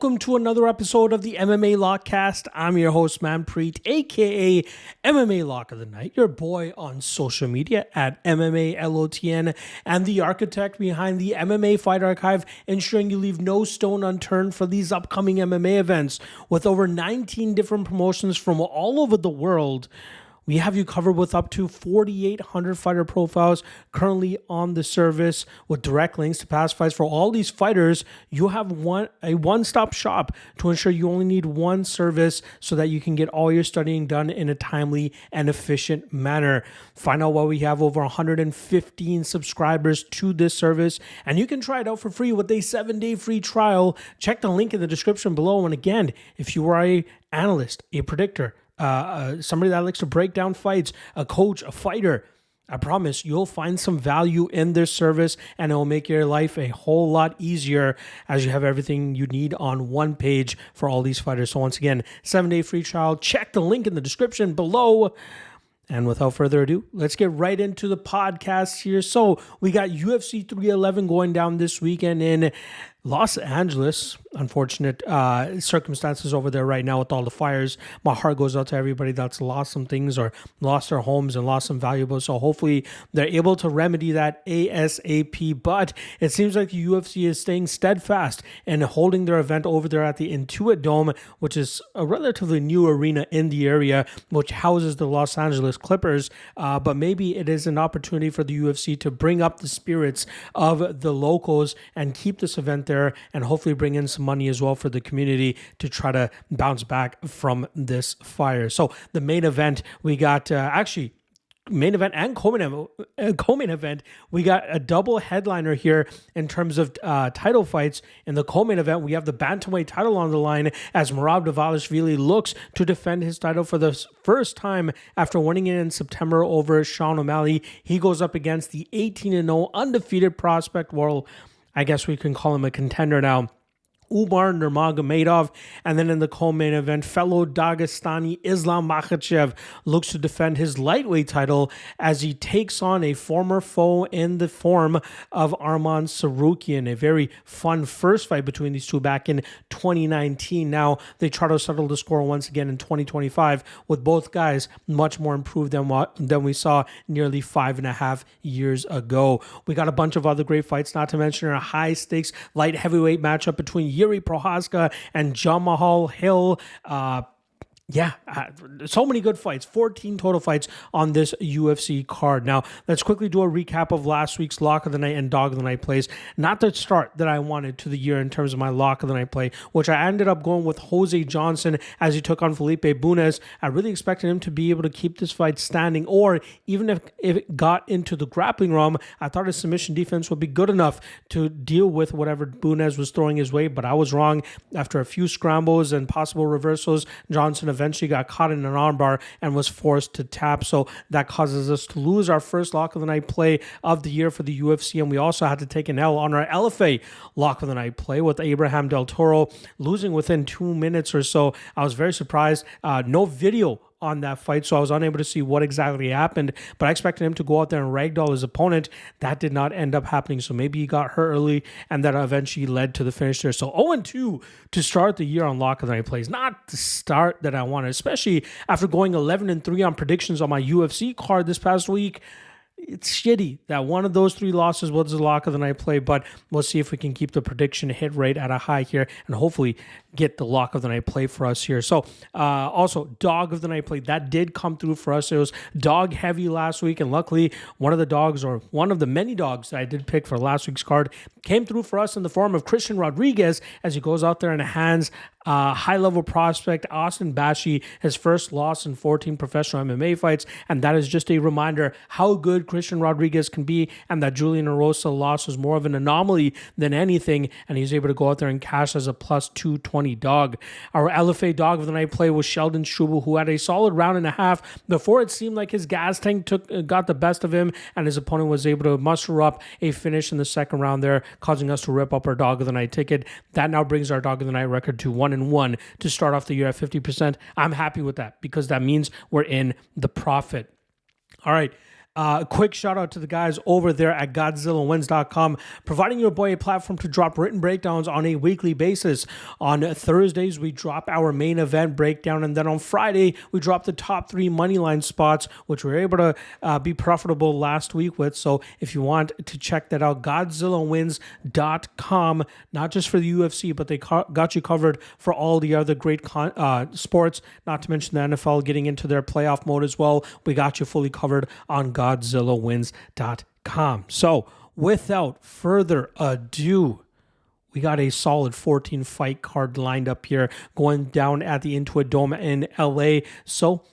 welcome to another episode of the MMA Lockcast. I'm your host, Manpreet, aka MMA Lock of the Night, your boy on social media at MMALOTN, and the architect behind the MMA Fight Archive, ensuring you leave no stone unturned for these upcoming MMA events. With over 19 different promotions from all over the world, we have you covered with up to 4,800 fighter profiles currently on the service with direct links to past fights. For all these fighters, you have a one-stop shop to ensure you only need one service so that you can get all your studying done in a timely and efficient manner. Find out why we have over 115 subscribers to this service, and you can try it out for free with a 7-day free trial. Check the link in the description below. And again, if you are an analyst, a predictor, somebody that likes to break down fights, a coach, a fighter, I promise you'll find some value in this service, and it will make your life a whole lot easier as you have everything you need on one page for all these fighters. So once again, 7-day free trial. Check the link in the description below. And without further ado, let's get right into the podcast here. So we got UFC 311 going down this weekend in Los Angeles. Unfortunate circumstances over there right now with all the fires. My heart goes out to everybody that's lost some things or lost their homes and lost some valuables. So hopefully they're able to remedy that ASAP. But it seems like the UFC is staying steadfast and holding their event over there at the Intuit Dome, which is a relatively new arena in the area, which houses the Los Angeles Clippers. But maybe it is an opportunity for the UFC to bring up the spirits of the locals and keep this event there, and hopefully bring in some money as well for the community to try to bounce back from this fire. So the main event, we got main event and co-main event, we got a double headliner here in terms of title fights. In the co-main event, we have the bantamweight title on the line as Dvalishvili looks to defend his title for the first time after winning it in September over Sean O'Malley. He goes up against the 18-0 undefeated prospect, well, I guess we can call him a contender now, Nurmagomedov. And then in the co-main event, fellow Dagestani Islam Makhachev looks to defend his lightweight title as he takes on a former foe in the form of Arman Tsarukyan. A very fun first fight between these two back in 2019. Now they try to settle the score once again in 2025 with both guys much more improved than we saw nearly 5.5 years ago. We got a bunch of other great fights, not to mention a high-stakes light heavyweight matchup between Prochazka and Jamahal Hill. So many good fights, 14 total fights on this UFC card. Now, let's quickly do a recap of last week's Lock of the Night and Dog of the Night plays. Not the start that I wanted to the year in terms of my Lock of the Night play, which I ended up going with Jose Johnson as he took on Felipe Bunes. I really expected him to be able to keep this fight standing, or even if it got into the grappling realm, I thought his submission defense would be good enough to deal with whatever Bunes was throwing his way, but I was wrong. After a few scrambles and possible reversals, Johnson eventually got caught in an armbar and was forced to tap. So that causes us to lose our first Lock of the Night play of the year for the UFC. And we also had to take an L on our LFA Lock of the Night play with Abraham Del Toro losing within 2 minutes or so. I was very surprised. No video on that fight, so I was unable to see what exactly happened, but I expected him to go out there and ragdoll his opponent. That did not end up happening, so maybe he got hurt early, and that eventually led to the finish there. So 0-2 to start the year on Lock of the Night plays. Not the start that I wanted, especially after going 11-3 on predictions on my UFC card this past week. It's shitty that one of those 3 losses was the Lock of the Night play, but we'll see if we can keep the prediction hit rate at a high here and hopefully get the Lock of the Night play for us here. So also Dog of the Night play, that did come through for us. It was dog heavy last week, and luckily one of the many dogs that I did pick for last week's card came through for us in the form of Christian Rodriguez as he goes out there and hands high-level prospect Austin Bashi his first loss in 14 professional MMA fights, and that is just a reminder how good Christian Rodriguez can be, and that Julian Rosa loss was more of an anomaly than anything, and he's able to go out there and cash as a plus 220 dog. Our LFA Dog of the Night play was Sheldon Struble, who had a solid round and a half before it seemed like his gas tank got the best of him, and his opponent was able to muster up a finish in the second round there, causing us to rip up our Dog of the Night ticket. That now brings our Dog of the Night record to 1-1 to start off the year at 50%. I'm happy with that because that means we're in the profit. All right. Quick shout out to the guys over there at GodzillaWins.com, providing your boy a platform to drop written breakdowns on a weekly basis. On Thursdays, we drop our main event breakdown, and then on Friday, we drop the top 3 moneyline spots, which we were able to be profitable last week with. So if you want to check that out, GodzillaWins.com, not just for the UFC, but they got you covered for all the other great sports, not to mention the NFL getting into their playoff mode as well. We got you fully covered on GodzillaWins.com. So without further ado, we got a solid 14 fight card lined up here going down at the Intuit Dome in LA. So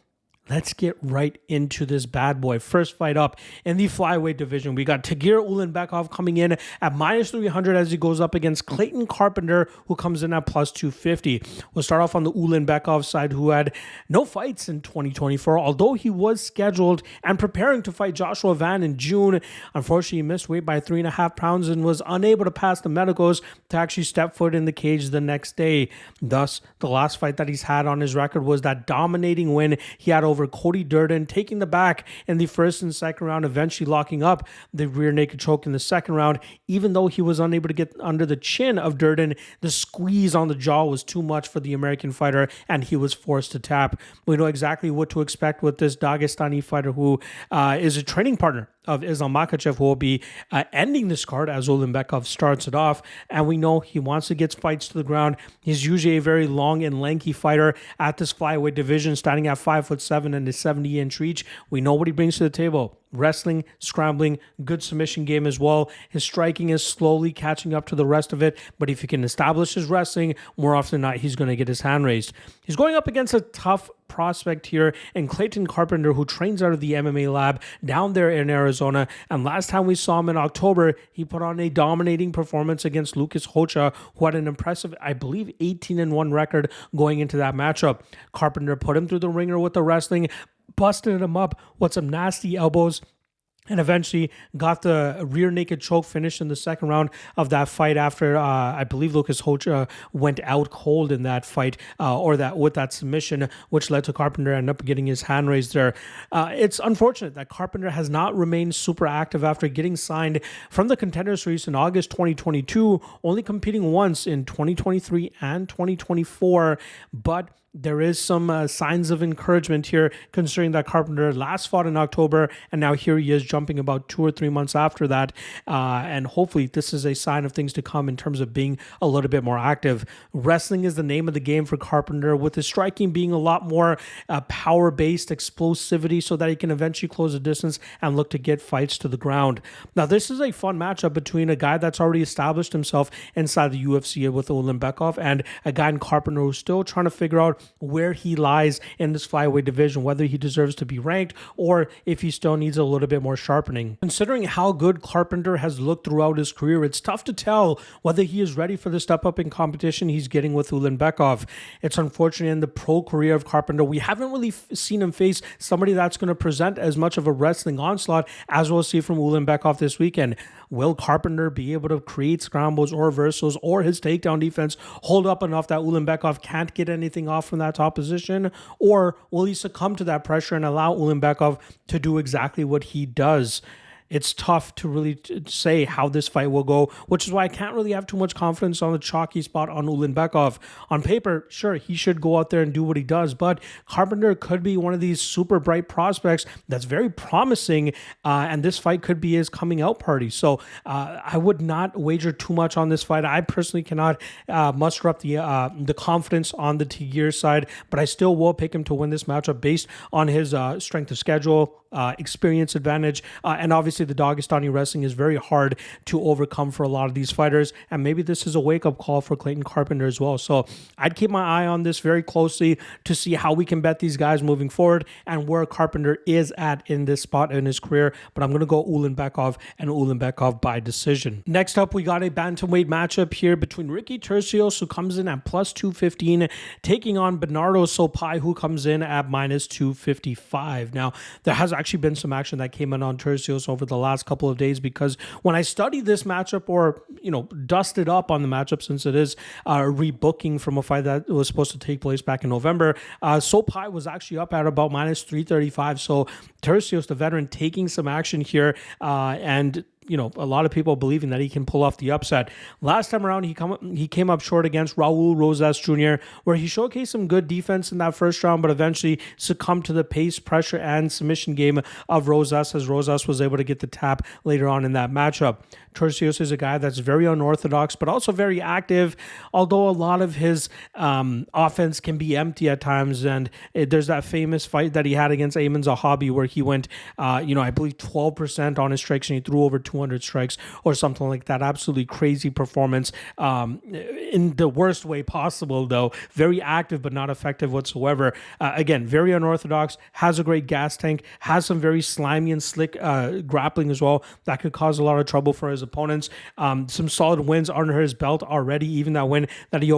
let's get right into this bad boy. First fight up in the flyweight division, we got Tagir Ulanbekov coming in at -300 as he goes up against Clayton Carpenter, who comes in at +250. We'll start off on the Ulanbekov side, who had no fights in 2024, although he was scheduled and preparing to fight Joshua Van in June. Unfortunately, he missed weight by 3.5 pounds and was unable to pass the medicals to actually step foot in the cage the next day. Thus, the last fight that he's had on his record was that dominating win he had over Cody Durden, taking the back in the first and second round, eventually locking up the rear naked choke in the second round. Even though he was unable to get under the chin of Durden, the squeeze on the jaw was too much for the American fighter, and he was forced to tap. We know exactly what to expect with this Dagestani fighter, who is a training partner of Islam Makhachev, who will be ending this card as Ulanbekov starts it off. And we know he wants to get fights to the ground. He's usually a very long and lanky fighter at this flyweight division, standing at 5'7" and a 70-inch reach. We know what he brings to the table. Wrestling, scrambling, good submission game as well. His striking is slowly catching up to the rest of it, but if he can establish his wrestling, more often than not, he's going to get his hand raised. He's going up against a tough prospect here in Clayton Carpenter, who trains out of the MMA lab down there in Arizona. And last time we saw him in October, he put on a dominating performance against Lucas Hocha, who had an impressive, I believe, 18-1 record going into that matchup. Carpenter put him through the ringer with the wrestling, busted him up with some nasty elbows, and eventually got the rear naked choke finish in the second round of that fight after I believe Lucas Hocha went out cold in that fight, or that with that submission, which led to Carpenter end up getting his hand raised there. It's unfortunate that Carpenter has not remained super active after getting signed from the Contender Series in August 2022, only competing once in 2023 and 2024, but there is some signs of encouragement here, considering that Carpenter last fought in October, and now here he is jumping about 2 or 3 months after that. And hopefully this is a sign of things to come in terms of being a little bit more active. Wrestling is the name of the game for Carpenter, with his striking being a lot more power-based explosivity, so that he can eventually close the distance and look to get fights to the ground. Now, this is a fun matchup between a guy that's already established himself inside the UFC with Ulanbekov and a guy in Carpenter who's still trying to figure out where he lies in this flyweight division, whether he deserves to be ranked or if he still needs a little bit more sharpening. Considering how good Carpenter has looked throughout his career, it's tough to tell whether he is ready for the step up in competition he's getting with Ulanbekov. It's unfortunate in the pro career of Carpenter, we haven't really seen him face somebody that's going to present as much of a wrestling onslaught as we'll see from Ulanbekov this weekend. Will Carpenter be able to create scrambles or reversals, or his takedown defense hold up enough that Ulanbekov can't get anything off from that top position? Or will he succumb to that pressure and allow Ulanbekov to do exactly what he does? It's tough to really say how this fight will go, which is why I can't really have too much confidence on the chalky spot on Ulanbekov. On paper, sure, he should go out there and do what he does, but Carpenter could be one of these super bright prospects that's very promising, and this fight could be his coming out party. So I would not wager too much on this fight. I personally cannot muster up the confidence on the Tagir side, but I still will pick him to win this matchup based on his strength of schedule, experience advantage, and obviously the Dagestani wrestling is very hard to overcome for a lot of these fighters, and maybe this is a wake-up call for Clayton Carpenter as well. So I'd keep my eye on this very closely to see how we can bet these guys moving forward and where Carpenter is at in this spot in his career, but I'm going to go Ulanbekov and Ulanbekov by decision. Next up, we got a bantamweight matchup here between Ricky Turcios, who comes in at +215, taking on Bernardo Sopaj, who comes in at -255. Now, there has actually been some action that came in on Turcios over the last couple of days, because when I studied this matchup, or, dusted up on the matchup, since it is rebooking from a fight that was supposed to take place back in November, Sopaj was actually up at about minus 335. So Turcios, the veteran, taking some action here, and a lot of people believing that he can pull off the upset. Last time around, he came up short against Raul Rosas Jr., where he showcased some good defense in that first round, but eventually succumbed to the pace, pressure, and submission game of Rosas, as Rosas was able to get the tap later on in that matchup. Turcios is a guy that's very unorthodox, but also very active, although a lot of his offense can be empty at times. And there's that famous fight that he had against Ayman Zahabi, where he went, I believe 12% on his strikes, and he threw over 200 strikes or something like that. Absolutely crazy performance, in the worst way possible, though. Very active, but not effective whatsoever. Again, very unorthodox, has a great gas tank, has some very slimy and slick grappling as well that could cause a lot of trouble for his opponents. Some solid wins under his belt already, even that win that he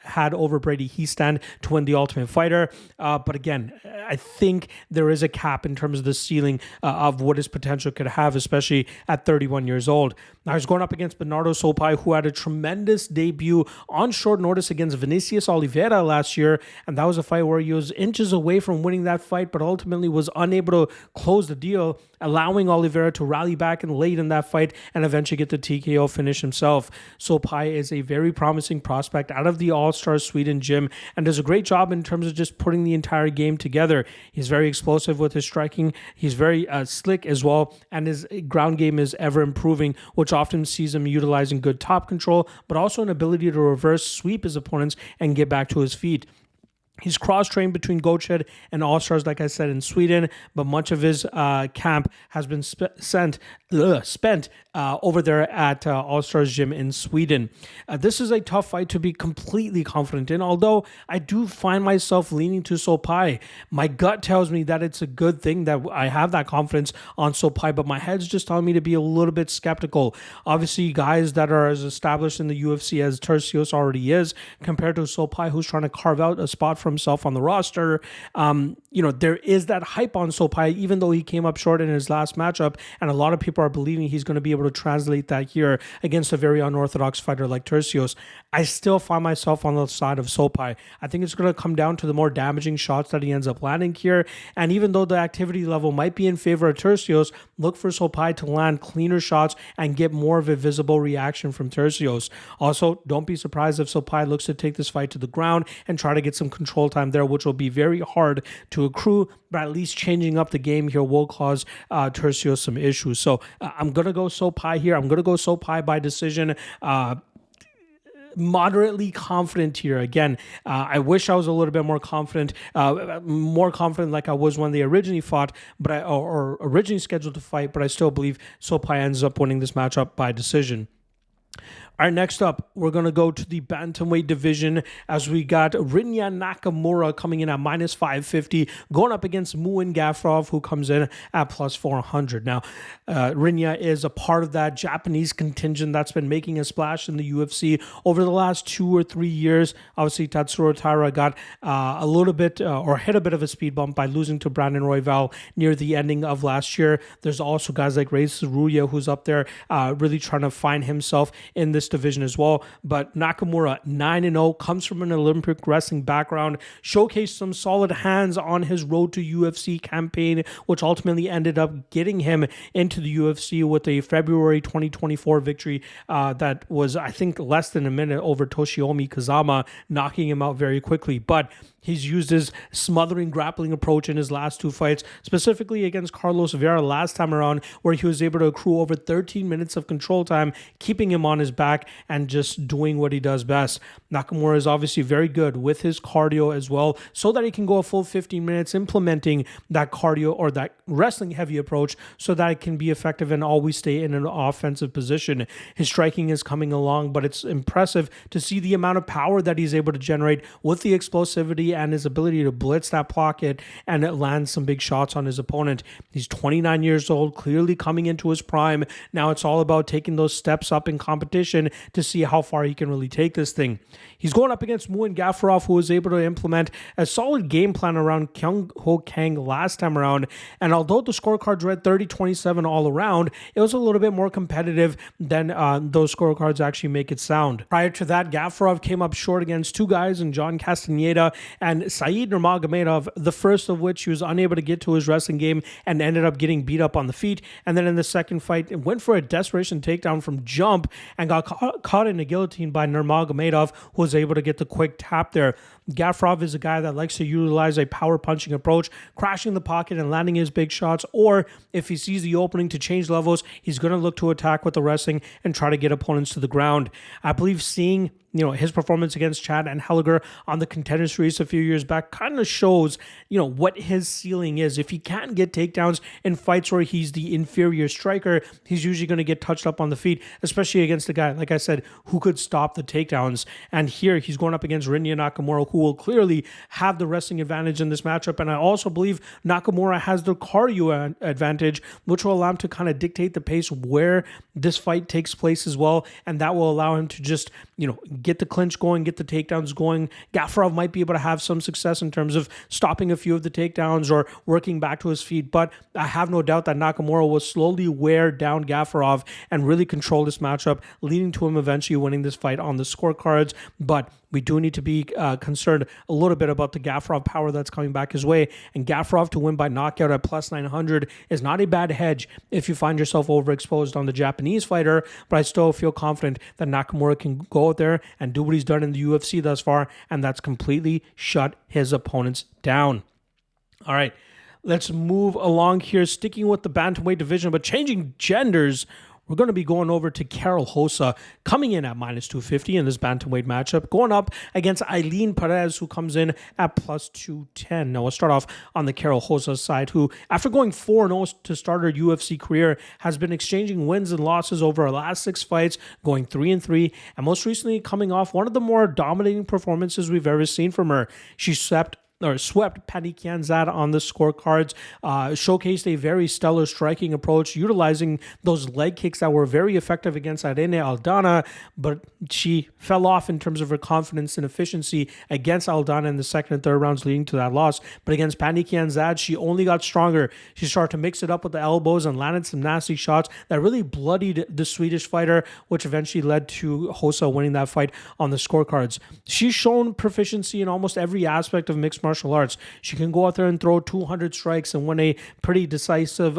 had over Brady Heastand to win the Ultimate Fighter. But again, I think there is a cap in terms of the ceiling of what his potential could have, especially at 31 years old. Now, he's going up against Bernardo Sopaj, who had a tremendous debut on short notice against Vinicius Oliveira last year, and that was a fight where he was inches away from winning that fight, but ultimately was unable to close the deal, allowing Oliveira to rally back and late in that fight and eventually get the TKO finish himself. Sopaj is a very promising prospect out of the All-Star Sweden gym, and does a great job in terms of just putting the entire game together. He's very explosive with his striking. He's very slick as well, and his ground game is ever improving, which often sees him utilizing good top control, but also an ability to reverse sweep his opponents and get back to his feet. He's cross-trained between Goatshed and All-Stars, like I said, in Sweden, but much of his camp has been spent over there at All-Stars Gym in Sweden. This is a tough fight to be completely confident in, although I do find myself leaning to Sopaj. My gut tells me that it's a good thing that I have that confidence on Sopaj, but my head's just telling me to be a little bit skeptical. Obviously, guys that are as established in the UFC as Turcios already is, compared to Sopaj, who's trying to carve out a spot for himself on the roster. There is that hype on Sopaj, even though he came up short in his last matchup, and a lot of people are believing he's going to be able to translate that here against a very unorthodox fighter like Turcios. I still find myself on the side of Sopaj. I think it's going to come down to the more damaging shots that he ends up landing here, and even though the activity level might be in favor of Turcios, look for Sopaj to land cleaner shots and get more of a visible reaction from Turcios. Also, don't be surprised if Sopaj looks to take this fight to the ground and try to get some control time there, which will be very hard to accrue, but at least changing up the game here will cause Turcios some issues. So I'm going to go Sopaj here. I'm going to go Sopaj by decision. Moderately confident here. Again, I wish I was a little bit more confident like I was when they originally fought, or originally scheduled to fight, but I still believe Sopaj ends up winning this matchup by decision. All right, next up, we're going to go to the bantamweight division, as we got Rinya Nakamura coming in at minus 550, going up against Muin Gafurov, who comes in at plus 400. Now, Rinya is a part of that Japanese contingent that's been making a splash in the UFC over the last 2 or 3 years. Obviously, Tatsuro Taira got a little bit, or hit a bit of a speed bump by losing to Brandon Royval near the ending of last year. There's also guys like Reese, who's up there really trying to find himself in this division as well. But Nakamura, 9-0, comes from an Olympic wrestling background, showcased some solid hands on his road to UFC campaign, which ultimately ended up getting him into the UFC with a February 2024 victory that was, I think, less than a minute over Toshiomi Kazama, knocking him out very quickly. But he's used his smothering grappling approach in his last 2 fights, specifically against Carlos Vera last time around, where he was able to accrue over 13 minutes of control time, keeping him on his back and just doing what he does best. Nakamura is obviously very good with his cardio as well, so that he can go a full 15 minutes implementing that cardio or that wrestling heavy approach so that it can be effective and always stay in an offensive position. His striking is coming along, but it's impressive to see the amount of power that he's able to generate with the explosivity and his ability to blitz that pocket and land some big shots on his opponent. He's 29 years old, clearly coming into his prime. Now it's all about taking those steps up in competition to see how far he can really take this thing. He's going up against Gafurov, who was able to implement a solid game plan around Kyung Ho Kang last time around. And although the scorecards read 30-27 all around, it was a little bit more competitive than those scorecards actually make it sound. Prior to that, Gafurov came up short against two guys in John Castaneda and Said Nurmagomedov, the first of which he was unable to get to his wrestling game and ended up getting beat up on the feet. And then in the second fight, it went for a desperation takedown from jump and got caught in a guillotine by Nurmagomedov, who was able to get the quick tap there. Gafurov is a guy that likes to utilize a power punching approach, crashing the pocket and landing his big shots, or if he sees the opening to change levels, he's going to look to attack with the wrestling and try to get opponents to the ground. I believe seeing his performance against Chad and Helliger on the Contender Series a few years back kind of shows, what his ceiling is. If he can't get takedowns in fights where he's the inferior striker, he's usually going to get touched up on the feet, especially against a guy, like I said, who could stop the takedowns. And here he's going up against Rinya Nakamura, who will clearly have the wrestling advantage in this matchup. And I also believe Nakamura has the cardio advantage, which will allow him to kind of dictate the pace where this fight takes place as well. And that will allow him to just, get the clinch going, get the takedowns going. Gafurov might be able to have some success in terms of stopping a few of the takedowns or working back to his feet, but I have no doubt that Nakamura will slowly wear down Gafurov and really control this matchup, leading to him eventually winning this fight on the scorecards. But we do need to be concerned a little bit about the Gafurov power that's coming back his way, and Gafurov to win by knockout at plus 900 is not a bad hedge if you find yourself overexposed on the Japanese fighter, but I still feel confident that Nakamura can go out there and do what he's done in the UFC thus far, and that's completely shut his opponents down. All right, let's move along here, sticking with the bantamweight division, but changing genders. We're going to be going over to Karol Rosa, coming in at minus 250 in this bantamweight matchup, going up against Eileen Perez, who comes in at plus 210. Now, we'll start off on the Karol Rosa side, who, after going 4-0 to start her UFC career, has been exchanging wins and losses over her last 6 fights, going 3-3, and most recently coming off one of the more dominating performances we've ever seen from her. She swept Paniki Zad on the scorecards, showcased a very stellar striking approach, utilizing those leg kicks that were very effective against Irene Aldana, but she fell off in terms of her confidence and efficiency against Aldana in the second and third rounds, leading to that loss. But against Paniki Zad, she only got stronger. She started to mix it up with the elbows and landed some nasty shots that really bloodied the Swedish fighter, which eventually led to Rosa winning that fight on the scorecards. She's shown proficiency in almost every aspect of mixed martial arts. She can go out there and throw 200 strikes and win a pretty decisive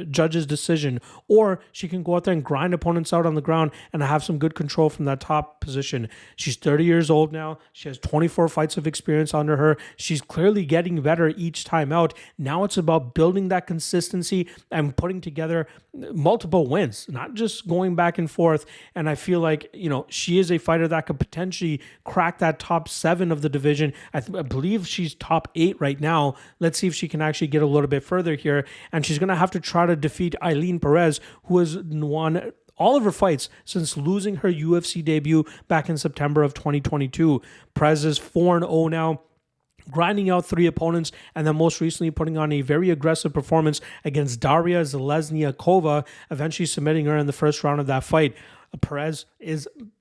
judge's decision, or she can go out there and grind opponents out on the ground and have some good control from that top position. She's 30 years old now. She has 24 fights of experience under her. She's clearly getting better each time out. Now it's about building that consistency and putting together multiple wins, not just going back and forth. And I feel like, she is a fighter that could potentially crack that top 7 of the division. I believe she's top 8 right now. Let's see if she can actually get a little bit further here. And she's going to have to try to defeat Eileen Perez, who has won all of her fights since losing her UFC debut back in September of 2022. Perez is 4-0 now, grinding out 3 opponents, and then most recently putting on a very aggressive performance against Daria Zelezniakova, eventually submitting her in the first round of that fight. Perez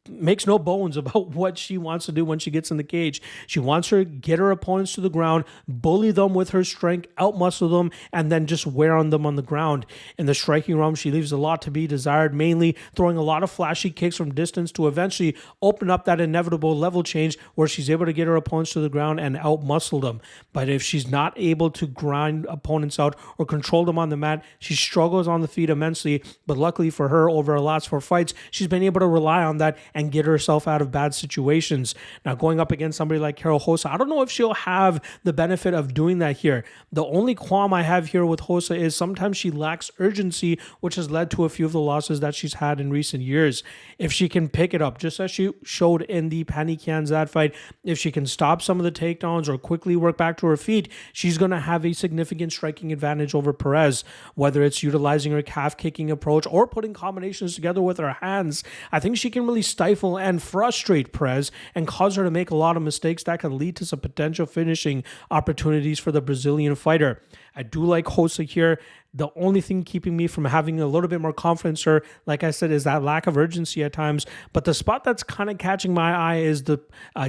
makes no bones about what she wants to do when she gets in the cage. She wants to get her opponents to the ground, bully them with her strength, outmuscle them, and then just wear on them on the ground. In the striking realm, she leaves a lot to be desired, mainly throwing a lot of flashy kicks from distance to eventually open up that inevitable level change where she's able to get her opponents to the ground and outmuscle them. But if she's not able to grind opponents out or control them on the mat, she struggles on the feet immensely. But luckily for her, over her last 4 fights, she's been able to rely on that and get herself out of bad situations. Now, going up against somebody like Karol Rosa, I don't know if she'll have the benefit of doing that here. The only qualm I have here with Rosa is sometimes she lacks urgency, which has led to a few of the losses that she's had in recent years. If she can pick it up, just as she showed in the Paniki Zad fight, if she can stop some of the takedowns or quickly work back to her feet, she's going to have a significant striking advantage over Perez, whether it's utilizing her calf kicking approach or putting combinations together with her hands. I think she can really stifle stifle and frustrate Perez and cause her to make a lot of mistakes that could lead to some potential finishing opportunities for the Brazilian fighter. I do like Rosa here. The only thing keeping me from having a little bit more confidence, sir, like I said, is that lack of urgency at times. But the spot that's kind of catching my eye is the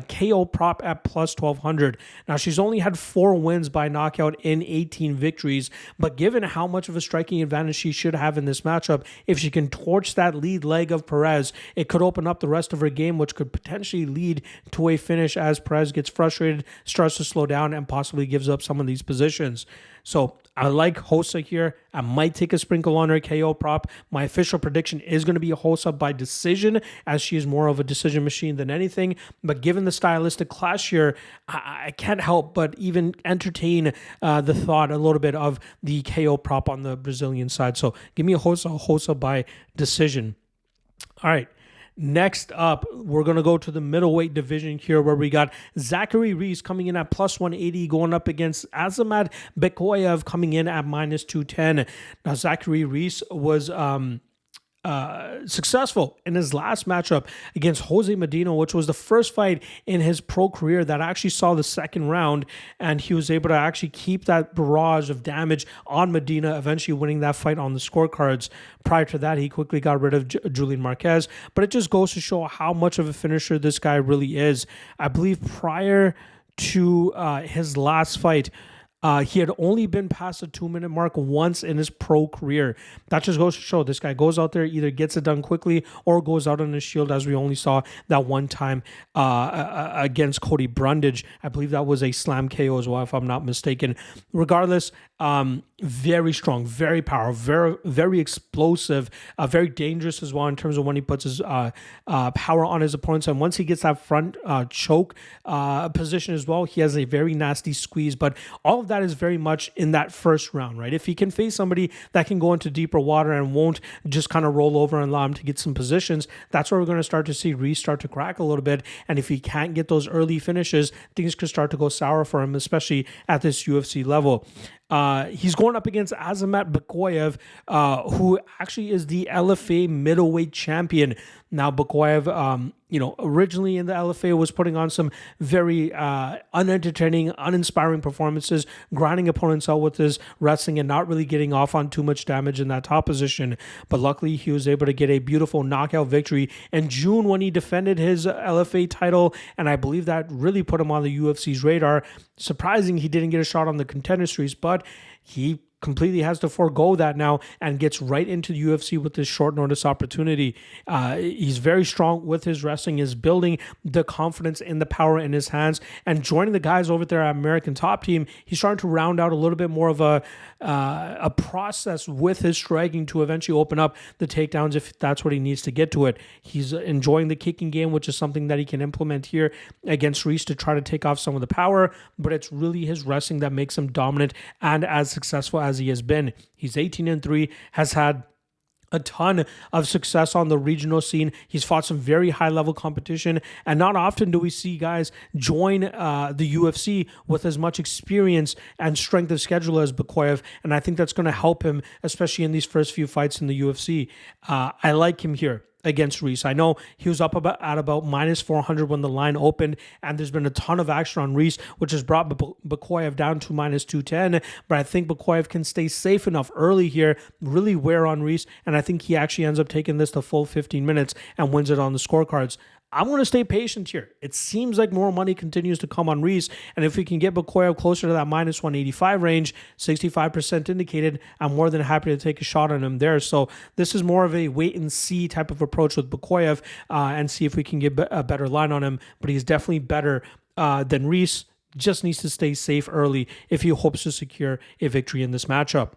KO prop at plus 1,200. Now, she's only had 4 wins by knockout in 18 victories. But given how much of a striking advantage she should have in this matchup, if she can torch that lead leg of Perez, it could open up the rest of her game, which could potentially lead to a finish as Perez gets frustrated, starts to slow down, and possibly gives up some of these positions. So I like Rosa here. I might take a sprinkle on her KO prop. My official prediction is going to be a Rosa by decision, as she is more of a decision machine than anything. But given the stylistic clash here, I can't help but even entertain the thought a little bit of the KO prop on the Brazilian side. So give me a Rosa by decision. All right. Next up, we're going to go to the middleweight division here, where we got Zachary Reese coming in at plus 180, going up against Azamat Bekoev coming in at minus 210. Now, Zachary Reese was successful in his last matchup against Jose Medina, which was the first fight in his pro career that actually saw the second round, and he was able to actually keep that barrage of damage on Medina, eventually winning that fight on the scorecards. Prior to that, he quickly got rid of Julian Marquez, but it just goes to show how much of a finisher this guy really is. I believe prior to his last fight, he had only been past the 2-minute mark once in his pro career. That just goes to show this guy goes out there, either gets it done quickly or goes out on his shield, as we only saw that one time against Cody Brundage. I believe that was a slam KO as well, if I'm not mistaken. Regardless, very strong, very powerful, very explosive, very dangerous as well in terms of when he puts his power on his opponents. And once he gets that front choke position as well, he has a very nasty squeeze. But all of that is very much in that first round, right? If he can face somebody that can go into deeper water and won't just kind of roll over and allow him to get some positions, that's where we're going to start to see Reese start to crack a little bit. And if he can't get those early finishes, things could start to go sour for him, especially at this UFC level. He's going up against Azamat Bekoev, who actually is the LFA middleweight champion. Now, Bekoev, originally in the LFA was putting on some very unentertaining, uninspiring performances, grinding opponents out with his wrestling and not really getting off on too much damage in that top position. But luckily, he was able to get a beautiful knockout victory in June when he defended his LFA title, and I believe that really put him on the UFC's radar. Surprising he didn't get a shot on the Contender Series, but he completely has to forego that now and gets right into the UFC with this short notice opportunity. He's very strong with his wrestling, is building the confidence in the power in his hands, and joining the guys over there at American Top Team, he's starting to round out a little bit more of a process with his striking to eventually open up the takedowns if that's what he needs to get to it. He's enjoying the kicking game, which is something that he can implement here against Reese to try to take off some of the power, but it's really his wrestling that makes him dominant and as successful as he has been. He's 18-3, has had a ton of success on the regional scene. He's fought some very high-level competition, and not often do we see guys join the UFC with as much experience and strength of schedule as Bekoev, and I think that's going to help him, especially in these first few fights in the UFC. I like him here against Reese. I know he was up at about minus 400 when the line opened, and there's been a ton of action on Reese, which has brought Bekoev down to minus 210, but I think Bekoev can stay safe enough early here, really wear on Reese, and I think he actually ends up taking this the full 15 minutes and wins it on the scorecards. I'm going to stay patient here. It seems like more money continues to come on Reese, and if we can get Bekoev closer to that minus 185 range, 65% indicated, I'm more than happy to take a shot on him there. So this is more of a wait-and-see type of approach with Bekoev and see if we can get a better line on him, but he's definitely better than Reese. Just needs to stay safe early if he hopes to secure a victory in this matchup.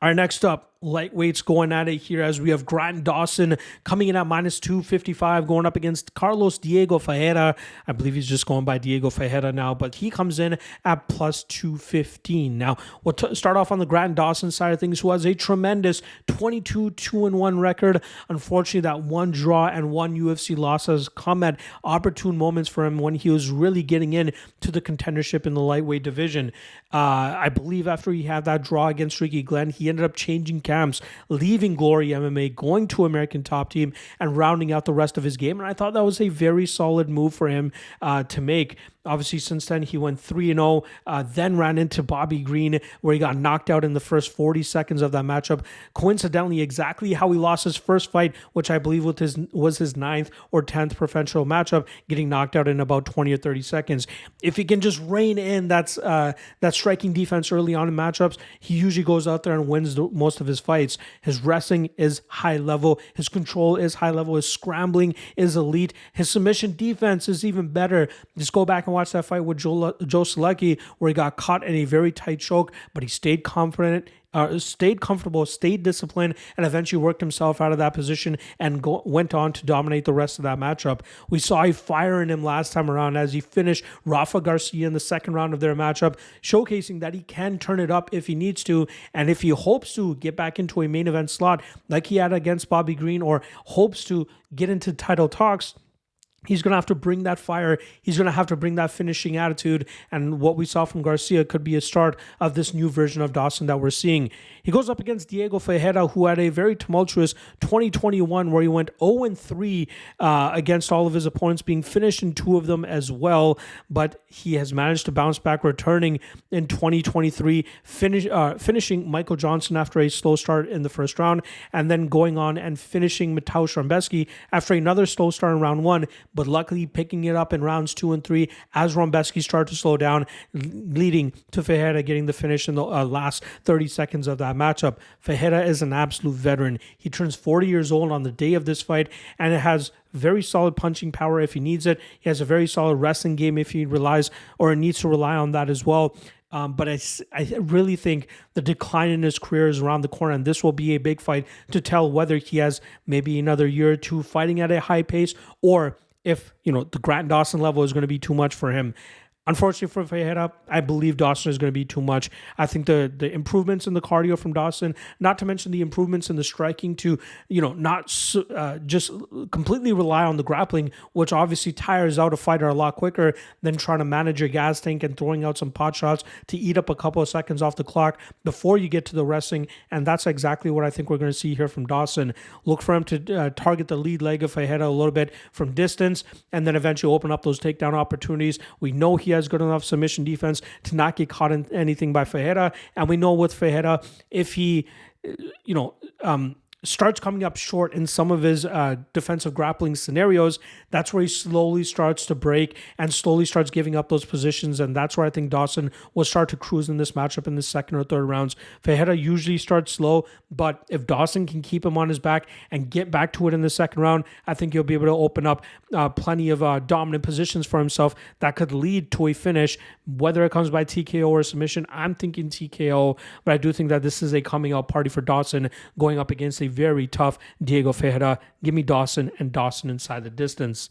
All right, next up, lightweights going at it here as we have Grant Dawson coming in at minus 255, going up against Carlos Diego Ferreira. I believe he's just going by Diego Ferreira now, but he comes in at plus 215. Now, we'll start off on the Grant Dawson side of things, who has a tremendous 22-2-1 record. Unfortunately, that one draw and one UFC loss has come at opportune moments for him when he was really getting in to the contendership in the lightweight division. I believe after he had that draw against Ricky Glenn, he ended up changing camps, leaving Glory MMA, going to American Top Team, and rounding out the rest of his game. And I thought that was a very solid move for him to make. Obviously, since then, he went 3-0, then ran into Bobby Green, where he got knocked out in the first 40 seconds of that matchup. Coincidentally, exactly how he lost his first fight, which I believe was his 9th or 10th professional matchup, getting knocked out in about 20 or 30 seconds. If he can just rein in that striking defense early on in matchups, he usually goes out there and wins most of his fights. His wrestling is high level. His control is high level. His scrambling is elite. His submission defense is even better. Just go back and watch that fight with Joe Selecki, where he got caught in a very tight choke, but he stayed confident, stayed comfortable, stayed disciplined, and eventually worked himself out of that position and went on to dominate the rest of that matchup. We saw a fire in him last time around as he finished Rafa Garcia in the second round of their matchup, showcasing that he can turn it up if he needs to, and if he hopes to get back into a main event slot like he had against Bobby Green, or hopes to get into title talks, he's going to have to bring that fire. He's going to have to bring that finishing attitude. And what we saw from Garcia could be a start of this new version of Dawson that we're seeing. He goes up against Diego Ferreira, who had a very tumultuous 2021 where he went 0-3 against all of his opponents, being finished in 2 of them as well. But he has managed to bounce back, returning in 2023, finishing Michael Johnson after a slow start in the first round, and then going on and finishing Mateusz Rombeski after another slow start in round 1, but luckily picking it up in rounds 2 and 3 as Rombeski started to slow down, leading to Ferreira getting the finish in the last 30 seconds of that matchup. Ferreira is an absolute veteran. He turns 40 years old on the day of this fight, and it has very solid punching power if he needs it. He has a very solid wrestling game if he relies or needs to rely on that as well. But I really think the decline in his career is around the corner, and this will be a big fight to tell whether he has maybe another year or 2 fighting at a high pace, or if, the Grant Dawson level is going to be too much for him. Unfortunately for Ferreira, I believe Dawson is going to be too much. I think the improvements in the cardio from Dawson, not to mention the improvements in the striking to, not just completely rely on the grappling, which obviously tires out a fighter a lot quicker than trying to manage your gas tank and throwing out some pot shots to eat up a couple of seconds off the clock before you get to the wrestling. And that's exactly what I think we're going to see here from Dawson. Look for him to target the lead leg of Ferreira a little bit from distance, and then eventually open up those takedown opportunities. We know he has good enough submission defense to not get caught in anything by Ferreira, and we know with Ferreira, if he starts coming up short in some of his defensive grappling scenarios, that's where he slowly starts to break and slowly starts giving up those positions, and that's where I think Dawson will start to cruise in this matchup in the second or third rounds. Ferreira usually starts slow, but if Dawson can keep him on his back and get back to it in the second round, I think he'll be able to open up plenty of dominant positions for himself that could lead to a finish, whether it comes by TKO or submission. I'm thinking TKO, but I do think that this is a coming out party for Dawson going up against a very tough Diego Ferreira. Give me Dawson, and Dawson inside the distance.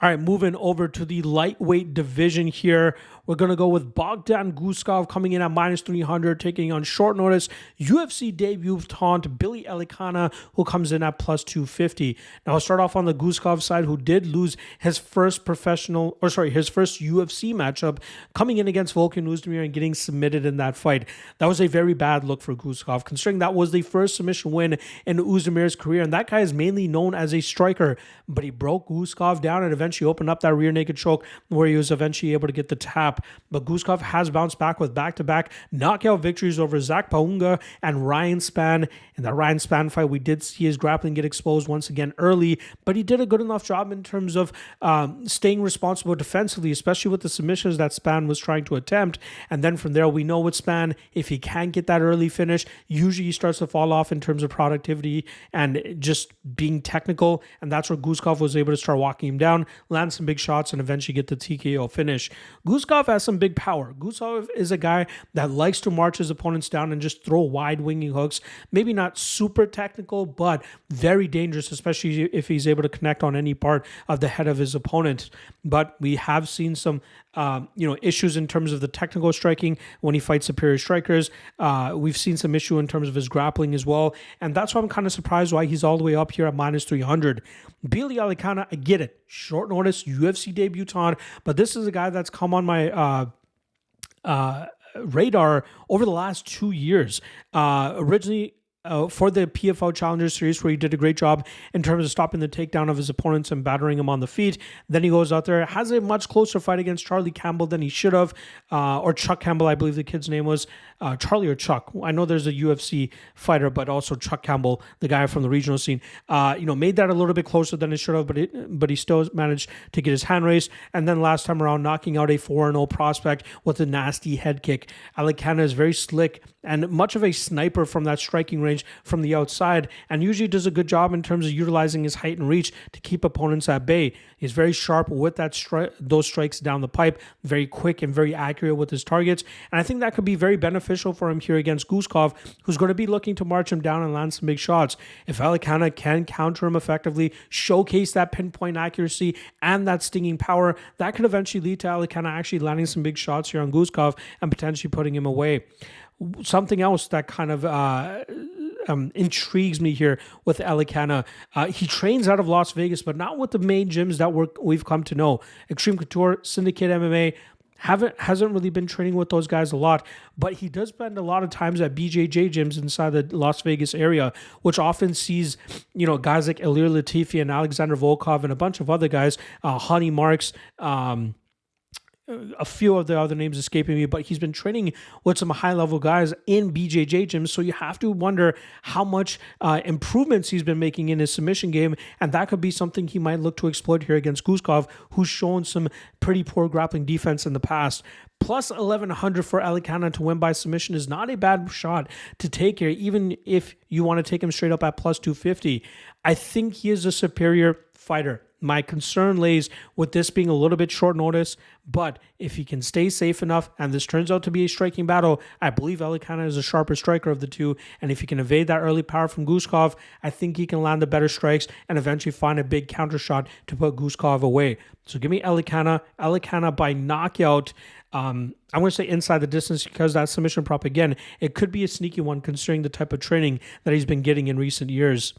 All right, moving over to the lightweight division here. We're going to go with Bogdan Guskov coming in at -300, taking on short notice UFC debutant Billy Elekana, who comes in at +250. Now, I'll start off on the Guskov side, who did lose his first UFC matchup, coming in against Volkan Oezdemir and getting submitted in that fight. That was a very bad look for Guskov, considering that was the first submission win in Oezdemir's career, and that guy is mainly known as a striker, but he broke Guskov down and eventually opened up that rear naked choke where he was eventually able to get the tap. But Guskov has bounced back with back-to-back knockout victories over Zach Paunga and Ryan Spann. In that Ryan Spann fight, we did see his grappling get exposed once again early, but he did a good enough job in terms of staying responsible defensively, especially with the submissions that Spann was trying to attempt. And then from there, we know with Spann, if he can't get that early finish, usually he starts to fall off in terms of productivity and just being technical. And that's where Guskov was able to start walking him down, land some big shots, and eventually get the TKO finish. Guskov has some big power. Guskov is a guy that likes to march his opponents down and just throw wide winging hooks. Maybe not super technical, but very dangerous, especially if he's able to connect on any part of the head of his opponent. But we have seen some issues in terms of the technical striking when he fights superior strikers. We've seen some issue in terms of his grappling as well. And that's why I'm kind of surprised why he's all the way up here at -300. Billy Elekana, I get it. Short notice, UFC debutant. But this is a guy that's come on my radar over the last 2 years. Originally, for the PFL Challenger Series, where he did a great job in terms of stopping the takedown of his opponents and battering him on the feet. Then he goes out there, has a much closer fight against Charlie Campbell than he should have, or Chuck Campbell, I believe the kid's name was. Charlie or Chuck. I know there's a UFC fighter, but also Chuck Campbell, the guy from the regional scene. Made that a little bit closer than it should have, but he still managed to get his hand raised. And then last time around, knocking out a 4-0 prospect with a nasty head kick. Elekana is very slick and much of a sniper from that striking range from the outside, and usually does a good job in terms of utilizing his height and reach to keep opponents at bay. He's very sharp with those strikes down the pipe, very quick and very accurate with his targets, and I think that could be very beneficial for him here against Guskov, who's going to be looking to march him down and land some big shots. If Elekana can counter him effectively, showcase that pinpoint accuracy and that stinging power, that could eventually lead to Elekana actually landing some big shots here on Guskov and potentially putting him away. Something else that kind of intrigues me here with Elekana. He trains out of Las Vegas, but not with the main gyms that we've come to know. Extreme Couture, Syndicate MMA, hasn't really been training with those guys a lot, but he does spend a lot of times at BJJ gyms inside the Las Vegas area, which often sees, guys like Ilir Latifi and Alexander Volkov and a bunch of other guys, Honey Marks, a few of the other names escaping me, but he's been training with some high-level guys in BJJ gyms, so you have to wonder how much improvements he's been making in his submission game, and that could be something he might look to exploit here against Guskov, who's shown some pretty poor grappling defense in the past. Plus 1,100 for Elekana to win by submission is not a bad shot to take here, even if you want to take him straight up at plus 250. I think he is a superior fighter. My concern lays with this being a little bit short notice, but if he can stay safe enough and this turns out to be a striking battle, I believe Elekana is a sharper striker of the two, and if he can evade that early power from Guskov, I think he can land the better strikes and eventually find a big counter shot to put Guskov away. So give me Elekana by knockout. I'm going to say inside the distance because that submission prop, again, it could be a sneaky one considering the type of training that he's been getting in recent years.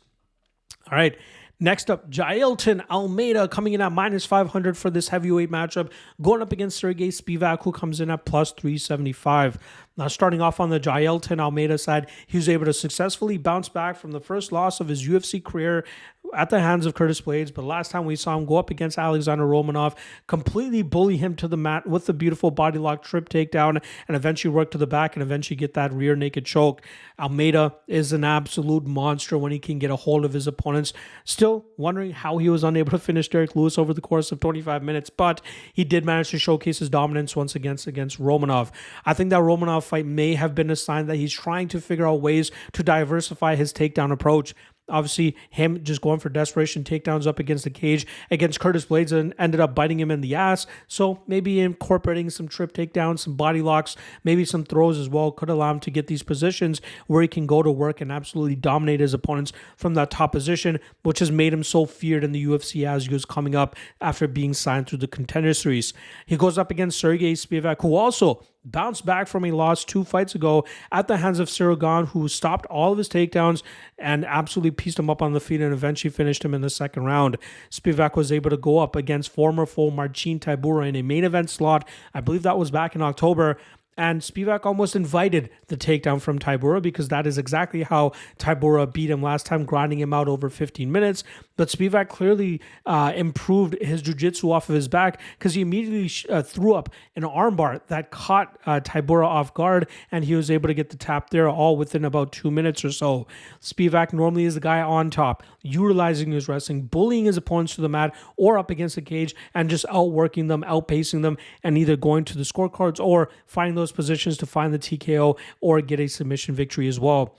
All right. Next up, Jailton Almeida coming in at minus 500 for this heavyweight matchup, going up against Sergey Spivac, who comes in at plus 375. Now, starting off on the Jailton Almeida side, he was able to successfully bounce back from the first loss of his UFC career at the hands of Curtis Blades, but last time we saw him go up against Alexander Romanov, completely bully him to the mat with the beautiful body lock trip takedown, and eventually work to the back and eventually get that rear naked choke. Almeida is an absolute monster when he can get a hold of his opponents. Still wondering how he was unable to finish Derek Lewis over the course of 25 minutes, but he did manage to showcase his dominance once against Romanov. I think that Romanov fight may have been a sign that he's trying to figure out ways to diversify his takedown approach. Obviously, him just going for desperation takedowns up against the cage against Curtis Blades and ended up biting him in the ass. So maybe incorporating some trip takedowns, some body locks, maybe some throws as well could allow him to get these positions where he can go to work and absolutely dominate his opponents from that top position, which has made him so feared in the UFC as he was coming up after being signed through the Contender Series. He goes up against Sergey Spivac, who also bounced back from a loss 2 fights ago at the hands of Tsarukyan, who stopped all of his takedowns and absolutely pieced him up on the feet and eventually finished him in the second round. Spivac was able to go up against former foe Marcin Tybura in a main event slot. I believe that was back in October. And Spivac almost invited the takedown from Tybura because that is exactly how Tybura beat him last time, grinding him out over 15 minutes. But Spivac clearly improved his jiu-jitsu off of his back because he immediately threw up an armbar that caught Tybura off guard, and he was able to get the tap there all within about 2 minutes or so. Spivac normally is the guy on top, utilizing his wrestling, bullying his opponents to the mat or up against the cage and just outworking them, outpacing them, and either going to the scorecards or finding those positions to find the TKO or get a submission victory as well.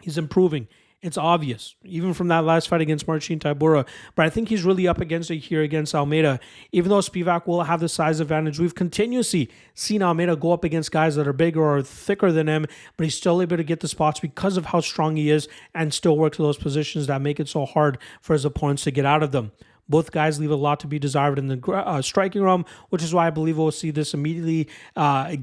He's improving. It's obvious, even from that last fight against Marcin Tybura. But I think he's really up against it here against Almeida. Even though Spivac will have the size advantage, we've continuously seen Almeida go up against guys that are bigger or thicker than him, but he's still able to get the spots because of how strong he is and still work to those positions that make it so hard for his opponents to get out of them. Both guys leave a lot to be desired in the striking realm, which is why I believe we'll see this immediately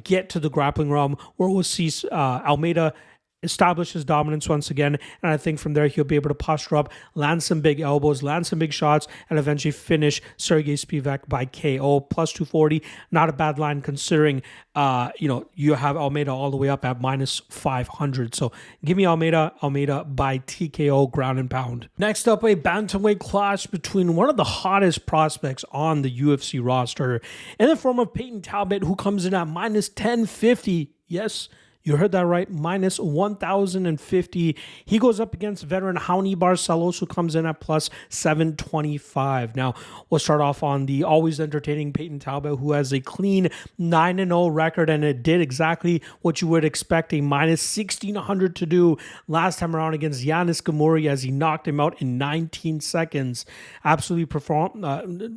get to the grappling realm, where we'll see Almeida establish his dominance once again, and I think from there he'll be able to posture up, land some big elbows, land some big shots, and eventually finish Sergey Spivac by KO. Plus 240, not a bad line considering you have Almeida all the way up at minus 500. So give me Almeida by TKO ground and pound. Next up, a bantamweight clash between one of the hottest prospects on the UFC roster in the form of Peyton Talbott, who comes in at minus 1050. Yes, you heard that right, minus 1,050. He goes up against veteran Raoni Barcelos, who comes in at plus 725. Now, we'll start off on the always entertaining Peyton Talbott, who has a clean 9-0 record, and it did exactly what you would expect a minus 1,600 to do last time around against Yanis Gamuri, as he knocked him out in 19 seconds. Absolutely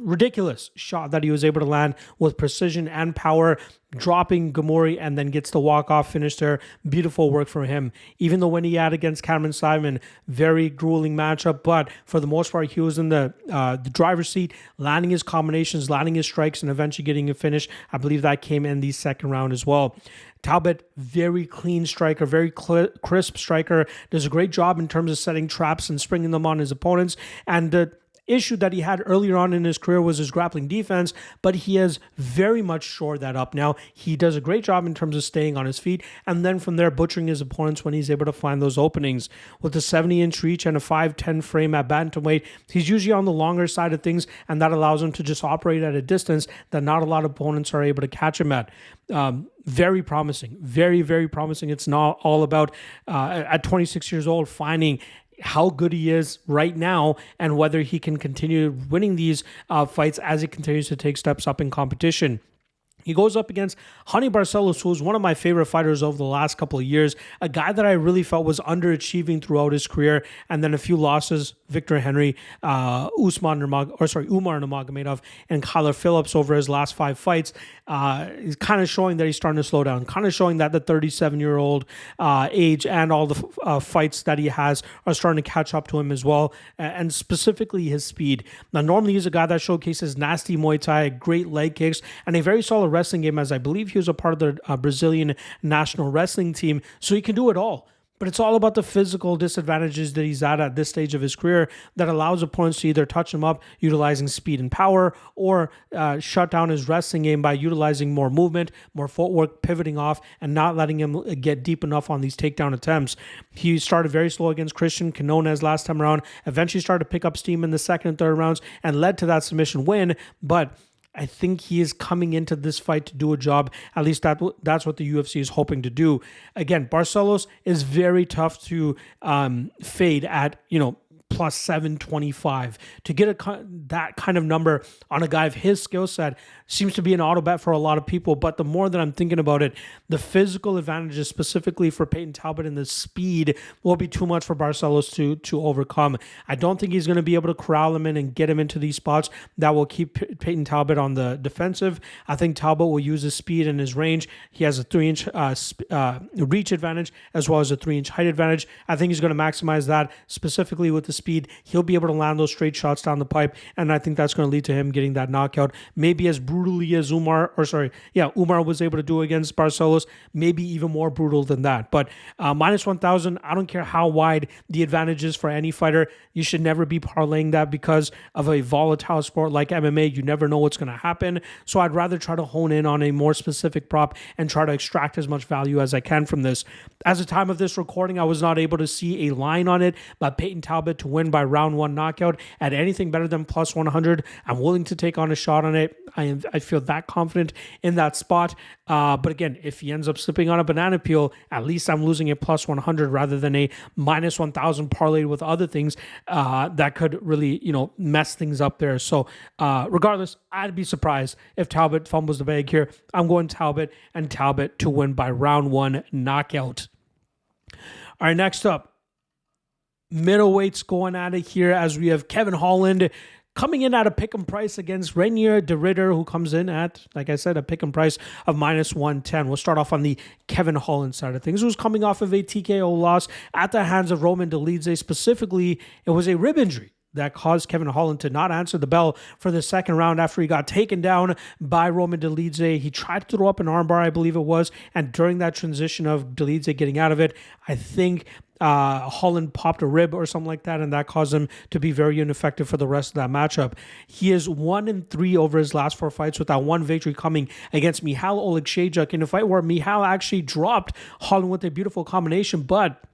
ridiculous shot that he was able to land with precision and power, dropping Gamuri, and then gets the walk-off finish there. Beautiful work from him. Even though when he had against Cameron Simon, very grueling matchup, but for the most part, he was in the driver's seat, landing his combinations, landing his strikes, and eventually getting a finish. I believe that came in the second round as well. Talbott, very clean striker, very crisp striker, does a great job in terms of setting traps and springing them on his opponents. And the issue that he had earlier on in his career was his grappling defense, but he has very much shored that up now. He does a great job in terms of staying on his feet, and then from there butchering his opponents when he's able to find those openings. With a 70-inch reach and a 5'10 frame at bantamweight, he's usually on the longer side of things, and that allows him to just operate at a distance that not a lot of opponents are able to catch him at. Very promising, very, very promising. It's not all about, at 26 years old, finding how good he is right now and whether he can continue winning these fights as he continues to take steps up in competition. He goes up against Raoni Barcelos, who was one of my favorite fighters over the last couple of years, a guy that I really felt was underachieving throughout his career, and then a few losses, Victor Henry, Umar Nurmagomedov, and Kyler Phillips over his last 5 fights. He's kind of showing that he's starting to slow down, kind of showing that the 37-year-old age and all the fights that he has are starting to catch up to him as well, and specifically his speed. Now, normally he's a guy that showcases nasty Muay Thai, great leg kicks, and a very solid wrestling game, as I believe he was a part of the Brazilian national wrestling team, so he can do it all. But it's all about the physical disadvantages that he's at this stage of his career that allows opponents to either touch him up utilizing speed and power, or shut down his wrestling game by utilizing more movement, more footwork, pivoting off, and not letting him get deep enough on these takedown attempts. He started very slow against Christian Quinones last time around, eventually started to pick up steam in the second and third rounds, and led to that submission win, but I think he is coming into this fight to do a job. At least that's what the UFC is hoping to do. Again, Barcelos is very tough to fade at, plus 725. To get that kind of number on a guy of his skill set seems to be an auto bet for a lot of people, but the more that I'm thinking about it, the physical advantages specifically for Peyton Talbott and the speed will be too much for Barcelos to overcome. I don't think he's going to be able to corral him in and get him into these spots that will keep Peyton Talbott on the defensive. I think Talbott will use his speed and his range. He has a 3-inch reach advantage as well as a 3-inch height advantage. I think he's going to maximize that specifically with the speed. He'll be able to land those straight shots down the pipe, and I think that's going to lead to him getting that knockout. Maybe as brutally as Umar was able to do against Barcelos, maybe even more brutal than that. But minus 1,000, I don't care how wide the advantage is for any fighter. You should never be parlaying that because of a volatile sport like MMA. You never know what's going to happen. So I'd rather try to hone in on a more specific prop and try to extract as much value as I can from this. As of time of this recording, I was not able to see a line on it, but Peyton Talbott to win by round 1 knockout at anything better than plus 100, I'm willing to take on a shot on it. I feel that confident in that spot. But again, if he ends up slipping on a banana peel, at least I'm losing a plus 100 rather than a minus 1,000 parlayed with other things that could really, mess things up there. So regardless, I'd be surprised if Talbott fumbles the bag here. I'm going Talbott and Talbott to win by round 1 knockout. All right, next up, middleweights going at it here as we have Kevin Holland coming in at a pick'em price against Reinier de Ridder, who comes in at, like I said, a pick'em price of minus 110. We'll start off on the Kevin Holland side of things, who's coming off of a TKO loss at the hands of Roman Dolidze. Specifically, it was a rib injury that caused Kevin Holland to not answer the bell for the second round after he got taken down by Roman Dolidze. He tried to throw up an armbar, I believe it was, and during that transition of Dolidze getting out of it, I think Holland popped a rib or something like that, and that caused him to be very ineffective for the rest of that matchup. He is 1-3 over his last 4 fights, with that one victory coming against Michal Oleksiejczuk in a fight where Michal actually dropped Holland with a beautiful combination, but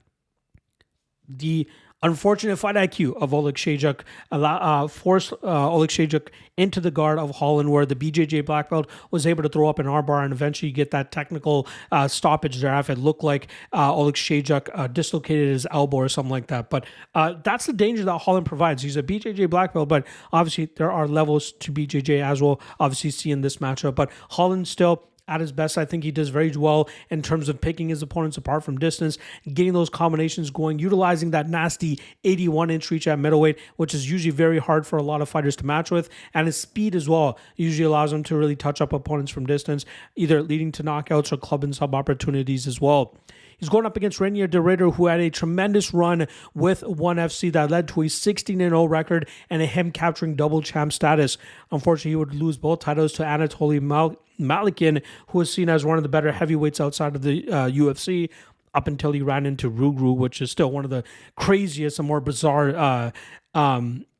the unfortunate fight IQ of Oleksiejczuk forced Oleksiejczuk into the guard of Holland, where the BJJ black belt was able to throw up an armbar and eventually get that technical stoppage there. If it looked like Oleksiejczuk dislocated his elbow or something like that. But that's the danger that Holland provides. He's a BJJ black belt, but obviously there are levels to BJJ as well, obviously see in this matchup. But Holland still at his best. I think he does very well in terms of picking his opponents apart from distance, getting those combinations going, utilizing that nasty 81-inch reach at middleweight, which is usually very hard for a lot of fighters to match with, and his speed as well usually allows him to really touch up opponents from distance, either leading to knockouts or club and sub opportunities as well. He's going up against Reinier de Ridder, who had a tremendous run with ONE FC that led to a 16-0 record and him capturing double champ status. Unfortunately, he would lose both titles to Anatoly Malikin, who was seen as one of the better heavyweights outside of the UFC, up until he ran into Rugru, which is still one of the craziest and more bizarre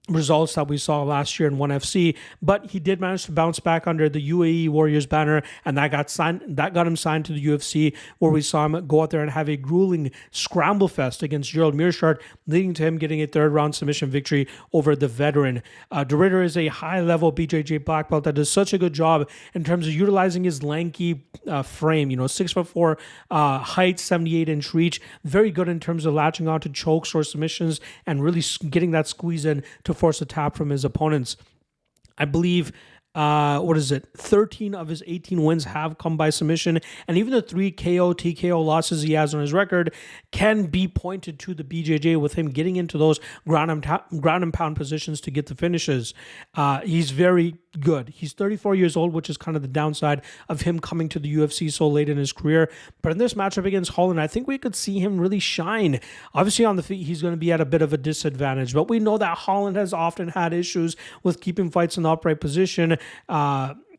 results that we saw last year in ONE FC. But he did manage to bounce back under the UAE Warriors banner, and that got him signed to the UFC, where we saw him go out there and have a grueling scramble fest against Gerald Meerschaert, leading to him getting a third-round submission victory over the veteran. De Ridder is a high-level BJJ black belt that does such a good job in terms of utilizing his lanky frame, 6'4" height, 78-inch reach, very good in terms of latching onto chokes or submissions and really getting that squeeze in to force a tap from his opponents. I believe 13 of his 18 wins have come by submission, and even the 3 KO, TKO losses he has on his record can be pointed to the BJJ, with him getting into those ground and pound positions to get the finishes. He's very good. He's 34 years old, which is kind of the downside of him coming to the UFC so late in his career. But in this matchup against Holland, I think we could see him really shine. Obviously, on the feet, he's going to be at a bit of a disadvantage, but we know that Holland has often had issues with keeping fights in the upright position,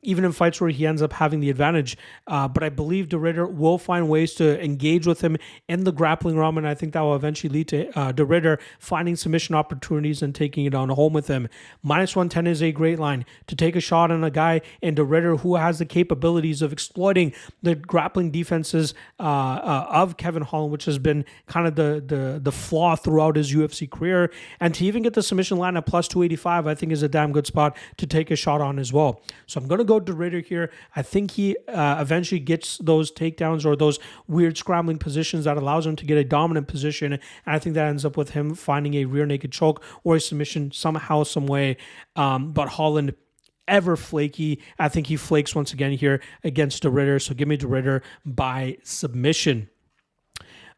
even in fights where he ends up having the advantage. But I believe De Ridder will find ways to engage with him in the grappling realm, and I think that will eventually lead to De Ridder finding submission opportunities and taking it on home with him. -110 is a great line to take a shot on a guy in De Ridder who has the capabilities of exploiting the grappling defenses of Kevin Holland, which has been kind of the flaw throughout his UFC career. And to even get the submission line at +285, I think is a damn good spot to take a shot on as well. So I'm going to go De Ridder here. I think he eventually gets those takedowns or those weird scrambling positions that allows him to get a dominant position, and I think that ends up with him finding a rear naked choke or a submission somehow, some way. But Holland, ever flaky, I think he flakes once again here against De Ridder, so give me De Ridder by submission.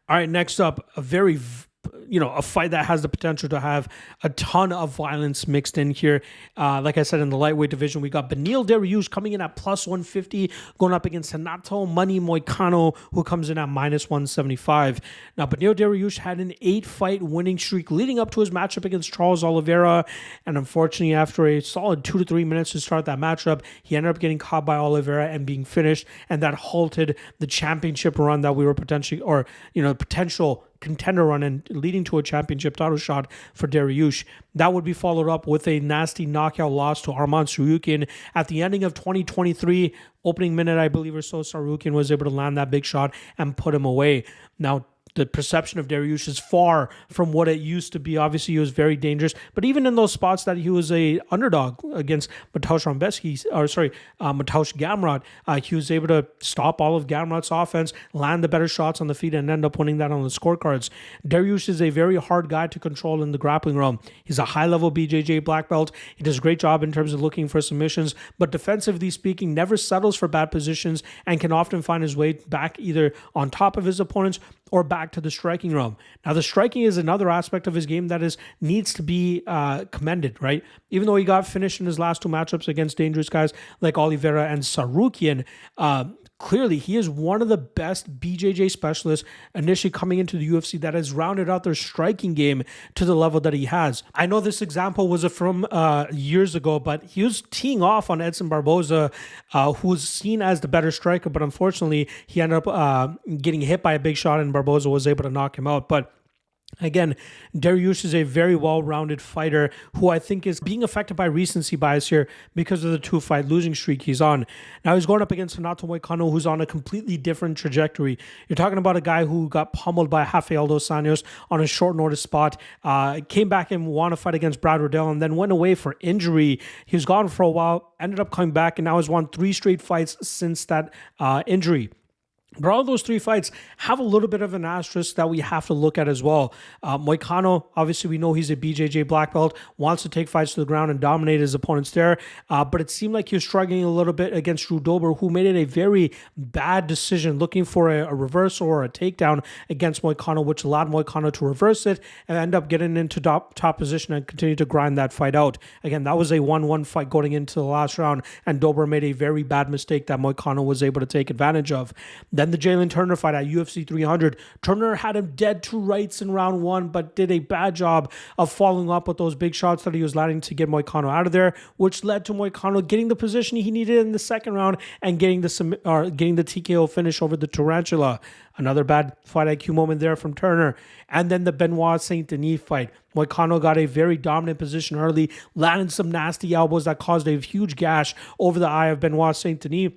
All right, next up, a fight that has the potential to have a ton of violence mixed in here. Like I said, in the lightweight division, we got Beneil Dariush coming in at +150, going up against Renato Money Moicano, who comes in at -175. Now, Beneil Dariush had an 8-fight winning streak leading up to his matchup against Charles Oliveira, and unfortunately, after a solid 2 to 3 minutes to start that matchup, he ended up getting caught by Oliveira and being finished, and that halted the championship run that we were potential contender run and leading to a championship title shot for Dariush. That would be followed up with a nasty knockout loss to Arman Tsarukyan at the ending of 2023. Opening minute, I believe, or so, Tsarukyan was able to land that big shot and put him away. Now, the perception of Dariush is far from what it used to be. Obviously, he was very dangerous, but even in those spots that he was a underdog against Mateusz Gamrot, he was able to stop all of Gamrot's offense, land the better shots on the feet, and end up winning that on the scorecards. Dariush is a very hard guy to control in the grappling realm. He's a high-level BJJ black belt. He does a great job in terms of looking for submissions, but defensively speaking, never settles for bad positions and can often find his way back either on top of his opponents or back to the striking realm. Now, the striking is another aspect of his game that needs to be commended, right? Even though he got finished in his last 2 matchups against dangerous guys like Oliveira and Tsarukyan, clearly he is one of the best BJJ specialists initially coming into the UFC that has rounded out their striking game to the level that he has. I know this example was from years ago, but he was teeing off on Edson Barboza, who's seen as the better striker, but unfortunately he ended up getting hit by a big shot and Barboza was able to knock him out. But again, Dariush is a very well-rounded fighter who I think is being affected by recency bias here because of the 2-fight losing streak he's on. Now he's going up against Renato Moicano, who's on a completely different trajectory. You're talking about a guy who got pummeled by Rafael dos Anjos on a short notice spot, came back and won a fight against Brad Riddell, and then went away for injury. He was gone for a while, ended up coming back, and now has won 3 straight fights since that injury. But all those 3 fights have a little bit of an asterisk that we have to look at as well. Moicano, obviously we know he's a BJJ black belt, wants to take fights to the ground and dominate his opponents there. But it seemed like he was struggling a little bit against Drew Dober, who made it a very bad decision, looking for a reversal or a takedown against Moicano, which allowed Moicano to reverse it and end up getting into top position and continue to grind that fight out. Again, that was a 1-1 fight going into the last round, and Dober made a very bad mistake that Moicano was able to take advantage of. Then the Jalen Turner fight at UFC 300. Turner had him dead to rights in round 1, but did a bad job of following up with those big shots that he was landing to get Moicano out of there, which led to Moicano getting the position he needed in the second round and getting the TKO finish over the Tarantula. Another bad fight IQ moment there from Turner. And then the Benoit Saint Denis fight. Moicano got a very dominant position early, landed some nasty elbows that caused a huge gash over the eye of Benoit Saint Denis.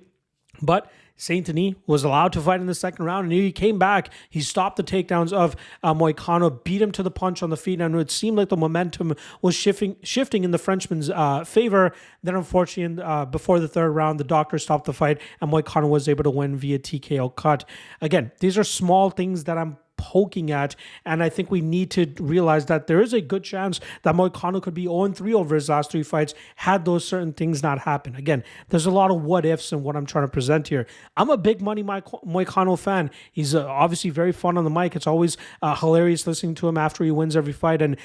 But Saint Denis was allowed to fight in the second round, and he came back. He stopped the takedowns of Moicano, beat him to the punch on the feet, and it seemed like the momentum was shifting in the Frenchman's favor. Then, unfortunately, before the third round, the doctor stopped the fight, and Moicano was able to win via TKO cut. Again, these are small things that I'm poking at, and I think we need to realize that there is a good chance that Moicano could be 0-3 over his last 3 fights had those certain things not happen. Again, there's a lot of what ifs in what I'm trying to present here. I'm a big money Moicano fan. He's obviously very fun on the mic. It's always hilarious listening to him after he wins every fight and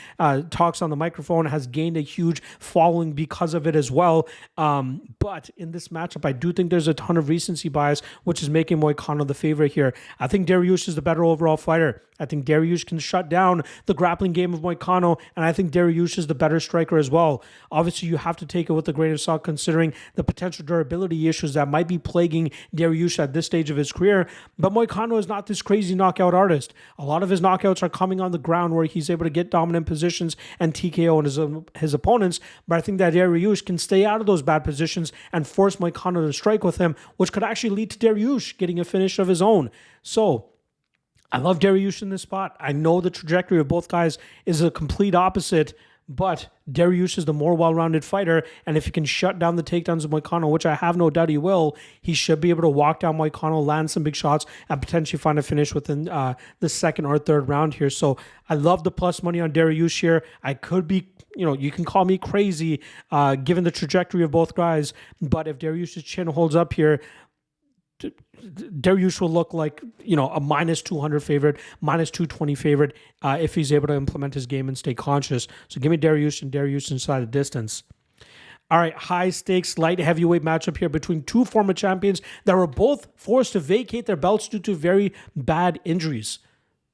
talks on the microphone, has gained a huge following because of it as well. But in this matchup, I do think there's a ton of recency bias, which is making Moicano the favorite here. I think Dariush is the better overall fighter. I think Dariush can shut down the grappling game of Moicano, and I think Dariush is the better striker as well. Obviously, you have to take it with a grain of salt considering the potential durability issues that might be plaguing Dariush at this stage of his career, but Moicano is not this crazy knockout artist. A lot of his knockouts are coming on the ground where he's able to get dominant positions and TKO his opponents, but I think that Dariush can stay out of those bad positions and force Moicano to strike with him, which could actually lead to Dariush getting a finish of his own. So, I love Dariush in this spot. I know the trajectory of both guys is a complete opposite, but Dariush is the more well-rounded fighter, and if he can shut down the takedowns of Moicano, which I have no doubt he will, he should be able to walk down Moicano, land some big shots, and potentially find a finish within the second or third round here. So I love the plus money on Dariush here. I could be, you can call me crazy given the trajectory of both guys, but if Dariush's chin holds up here, Dariush will look like, a minus 200 favorite, minus 220 favorite if he's able to implement his game and stay conscious. So give me Dariush and Dariush inside the distance. All right, high stakes light heavyweight matchup here between 2 former champions that were both forced to vacate their belts due to very bad injuries.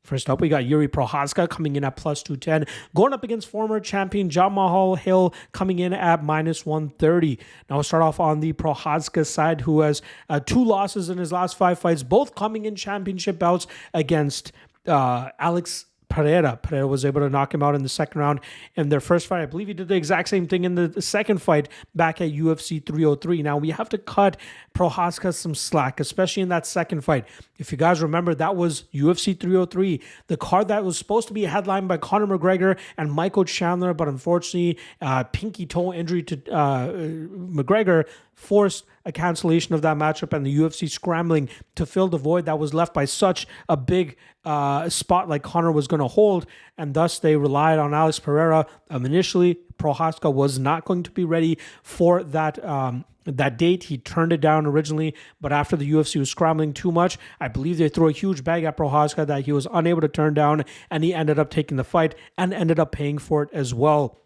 First up, we got Yuri Prochazka coming in at plus 210, going up against former champion John Mahal Hill coming in at minus 130. Now we'll start off on the Prochazka side, who has 2 losses in his last 5 fights, both coming in championship bouts against Alex Ferreira. Pereira was able to knock him out in the second round in their first fight. I believe he did the exact same thing in the second fight back at UFC 303. Now, we have to cut Prochazka some slack, especially in that second fight. If you guys remember, that was UFC 303, the card that was supposed to be headlined by Conor McGregor and Michael Chandler, but unfortunately, pinky toe injury to McGregor forced a cancellation of that matchup, and the UFC scrambling to fill the void that was left by such a big spot like Conor was going to hold, and thus they relied on Alex Pereira. Initially, Prochazka was not going to be ready for that date. He turned it down originally, but after the UFC was scrambling too much, I believe they threw a huge bag at Prochazka that he was unable to turn down, and he ended up taking the fight and ended up paying for it as well.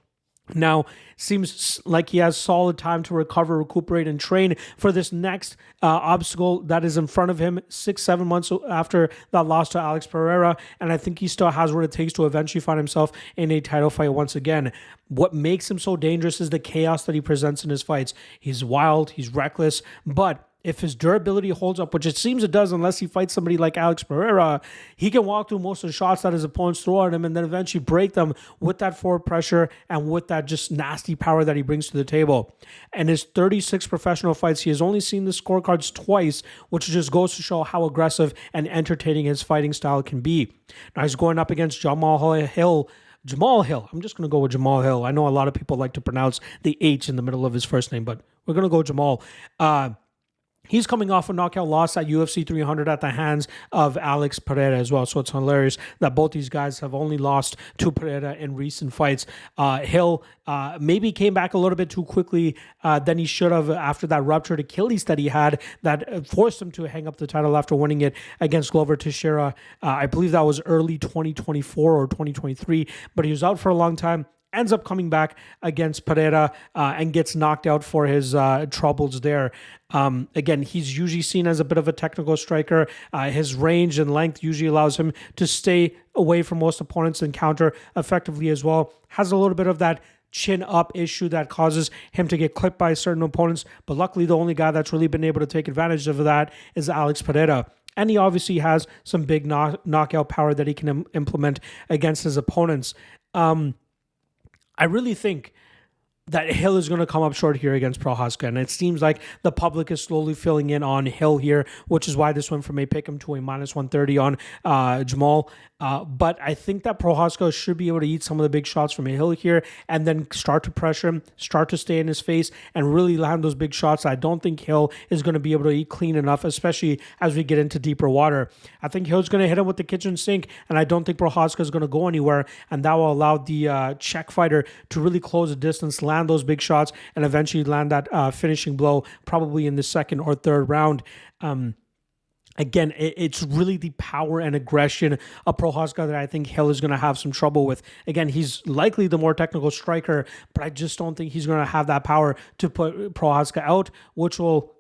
Now, seems like he has solid time to recover, recuperate, and train for this next obstacle that is in front of him 6-7 months after that loss to Alex Ferreira. And I think he still has what it takes to eventually find himself in a title fight once again. What makes him so dangerous is the chaos that he presents in his fights. He's wild, he's reckless, but if his durability holds up, which it seems it does unless he fights somebody like Alex Pereira, he can walk through most of the shots that his opponents throw at him and then eventually break them with that forward pressure and with that just nasty power that he brings to the table. And his 36 professional fights, he has only seen the scorecards twice, which just goes to show how aggressive and entertaining his fighting style can be. Now he's going up against Jamal Hill. I'm just going to go with Jamal Hill. I know a lot of people like to pronounce the H in the middle of his first name, but we're going to go Jamal. He's coming off a knockout loss at UFC 300 at the hands of Alex Pereira as well. So it's hilarious that both these guys have only lost to Pereira in recent fights. Hill maybe came back a little bit too quickly than he should have after that ruptured Achilles that he had that forced him to hang up the title after winning it against Glover Teixeira. I believe that was early 2024 or 2023, but he was out for a long time. Ends up coming back against Pereira and gets knocked out for his troubles there. Again, he's usually seen as a bit of a technical striker. His range and length usually allows him to stay away from most opponents and counter effectively as well. Has a little bit of that chin up issue that causes him to get clipped by certain opponents. But luckily, the only guy that's really been able to take advantage of that is Alex Pereira. And he obviously has some big knockout power that he can implement against his opponents. I really think that Hill is going to come up short here against Prochazka, and it seems like the public is slowly filling in on Hill here, which is why this went from a pick'em to a -130 on Jamal. But I think that Prochazka should be able to eat some of the big shots from Hill here and then start to pressure him, start to stay in his face, and really land those big shots. I don't think Hill is going to be able to eat clean enough, especially as we get into deeper water. I think Hill's going to hit him with the kitchen sink, and I don't think Prochazka is going to go anywhere, and that will allow the Czech fighter to really close the distance, land those big shots, and eventually land that finishing blow probably in the second or third round. Again, it's really the power and aggression of Prochazka that I think Hill is going to have some trouble with. Again, he's likely the more technical striker, but I just don't think he's going to have that power to put Prochazka out, which will,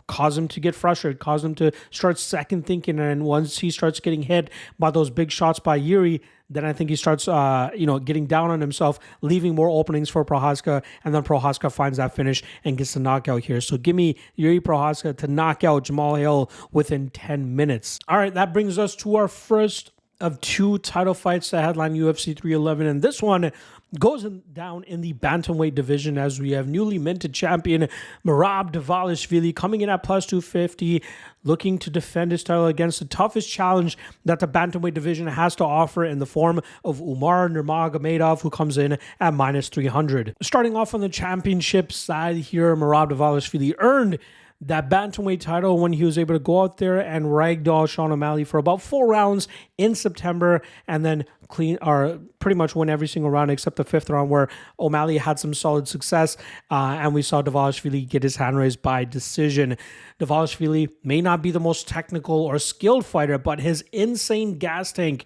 cause him to get frustrated, cause him to start second thinking. And once he starts getting hit by those big shots by Yuri, then I think he starts, getting down on himself, leaving more openings for Prochazka, and then Prochazka finds that finish and gets the knockout here. So give me Yuri Prochazka to knock out Jamal Hill within 10 minutes. All right, that brings us to our first of two title fights that headline UFC 311, and this one goes down in the bantamweight division as we have newly minted champion Merab Dvalishvili coming in at +250, looking to defend his title against the toughest challenge that the bantamweight division has to offer in the form of Umar Nurmagomedov, who comes in at -300. Starting off on the championship side here, Merab Dvalishvili earned that bantamweight title when he was able to go out there and ragdoll Sean O'Malley for about 4 rounds in September, and then pretty much win every single round except the 5th round where O'Malley had some solid success, and we saw Dvalishvili get his hand raised by decision. Dvalishvili may not be the most technical or skilled fighter, but his insane gas tank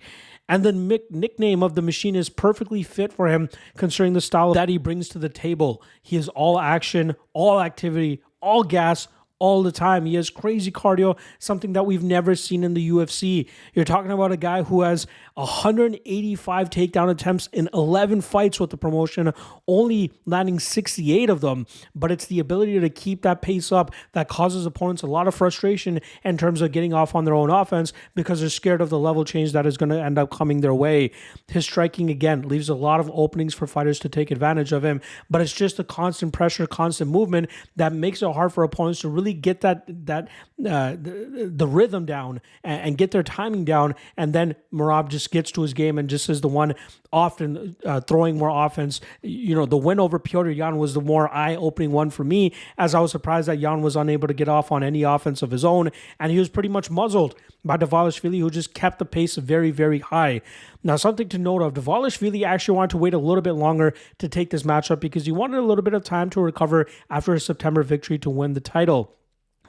and the nickname of the machine is perfectly fit for him considering the style that he brings to the table. He is all action, all activity, all gas, all the time. He has crazy cardio, something that we've never seen in the UFC. You're talking about a guy who has 185 takedown attempts in 11 fights with the promotion, only landing 68 of them. But it's the ability to keep that pace up that causes opponents a lot of frustration in terms of getting off on their own offense because they're scared of the level change that is going to end up coming their way. His striking, again, leaves a lot of openings for fighters to take advantage of him, but it's just the constant pressure, constant movement that makes it hard for opponents to really get the rhythm down and get their timing down. And then Merab just gets to his game and just is the one often throwing more offense. The win over Petr Yan was the more eye-opening one for me, as I was surprised that Yan was unable to get off on any offense of his own, and he was pretty much muzzled by Dvalishvili, who just kept the pace very, very high. Now, something to note of, Dvalishvili actually wanted to wait a little bit longer to take this matchup because he wanted a little bit of time to recover after his September victory to win the title.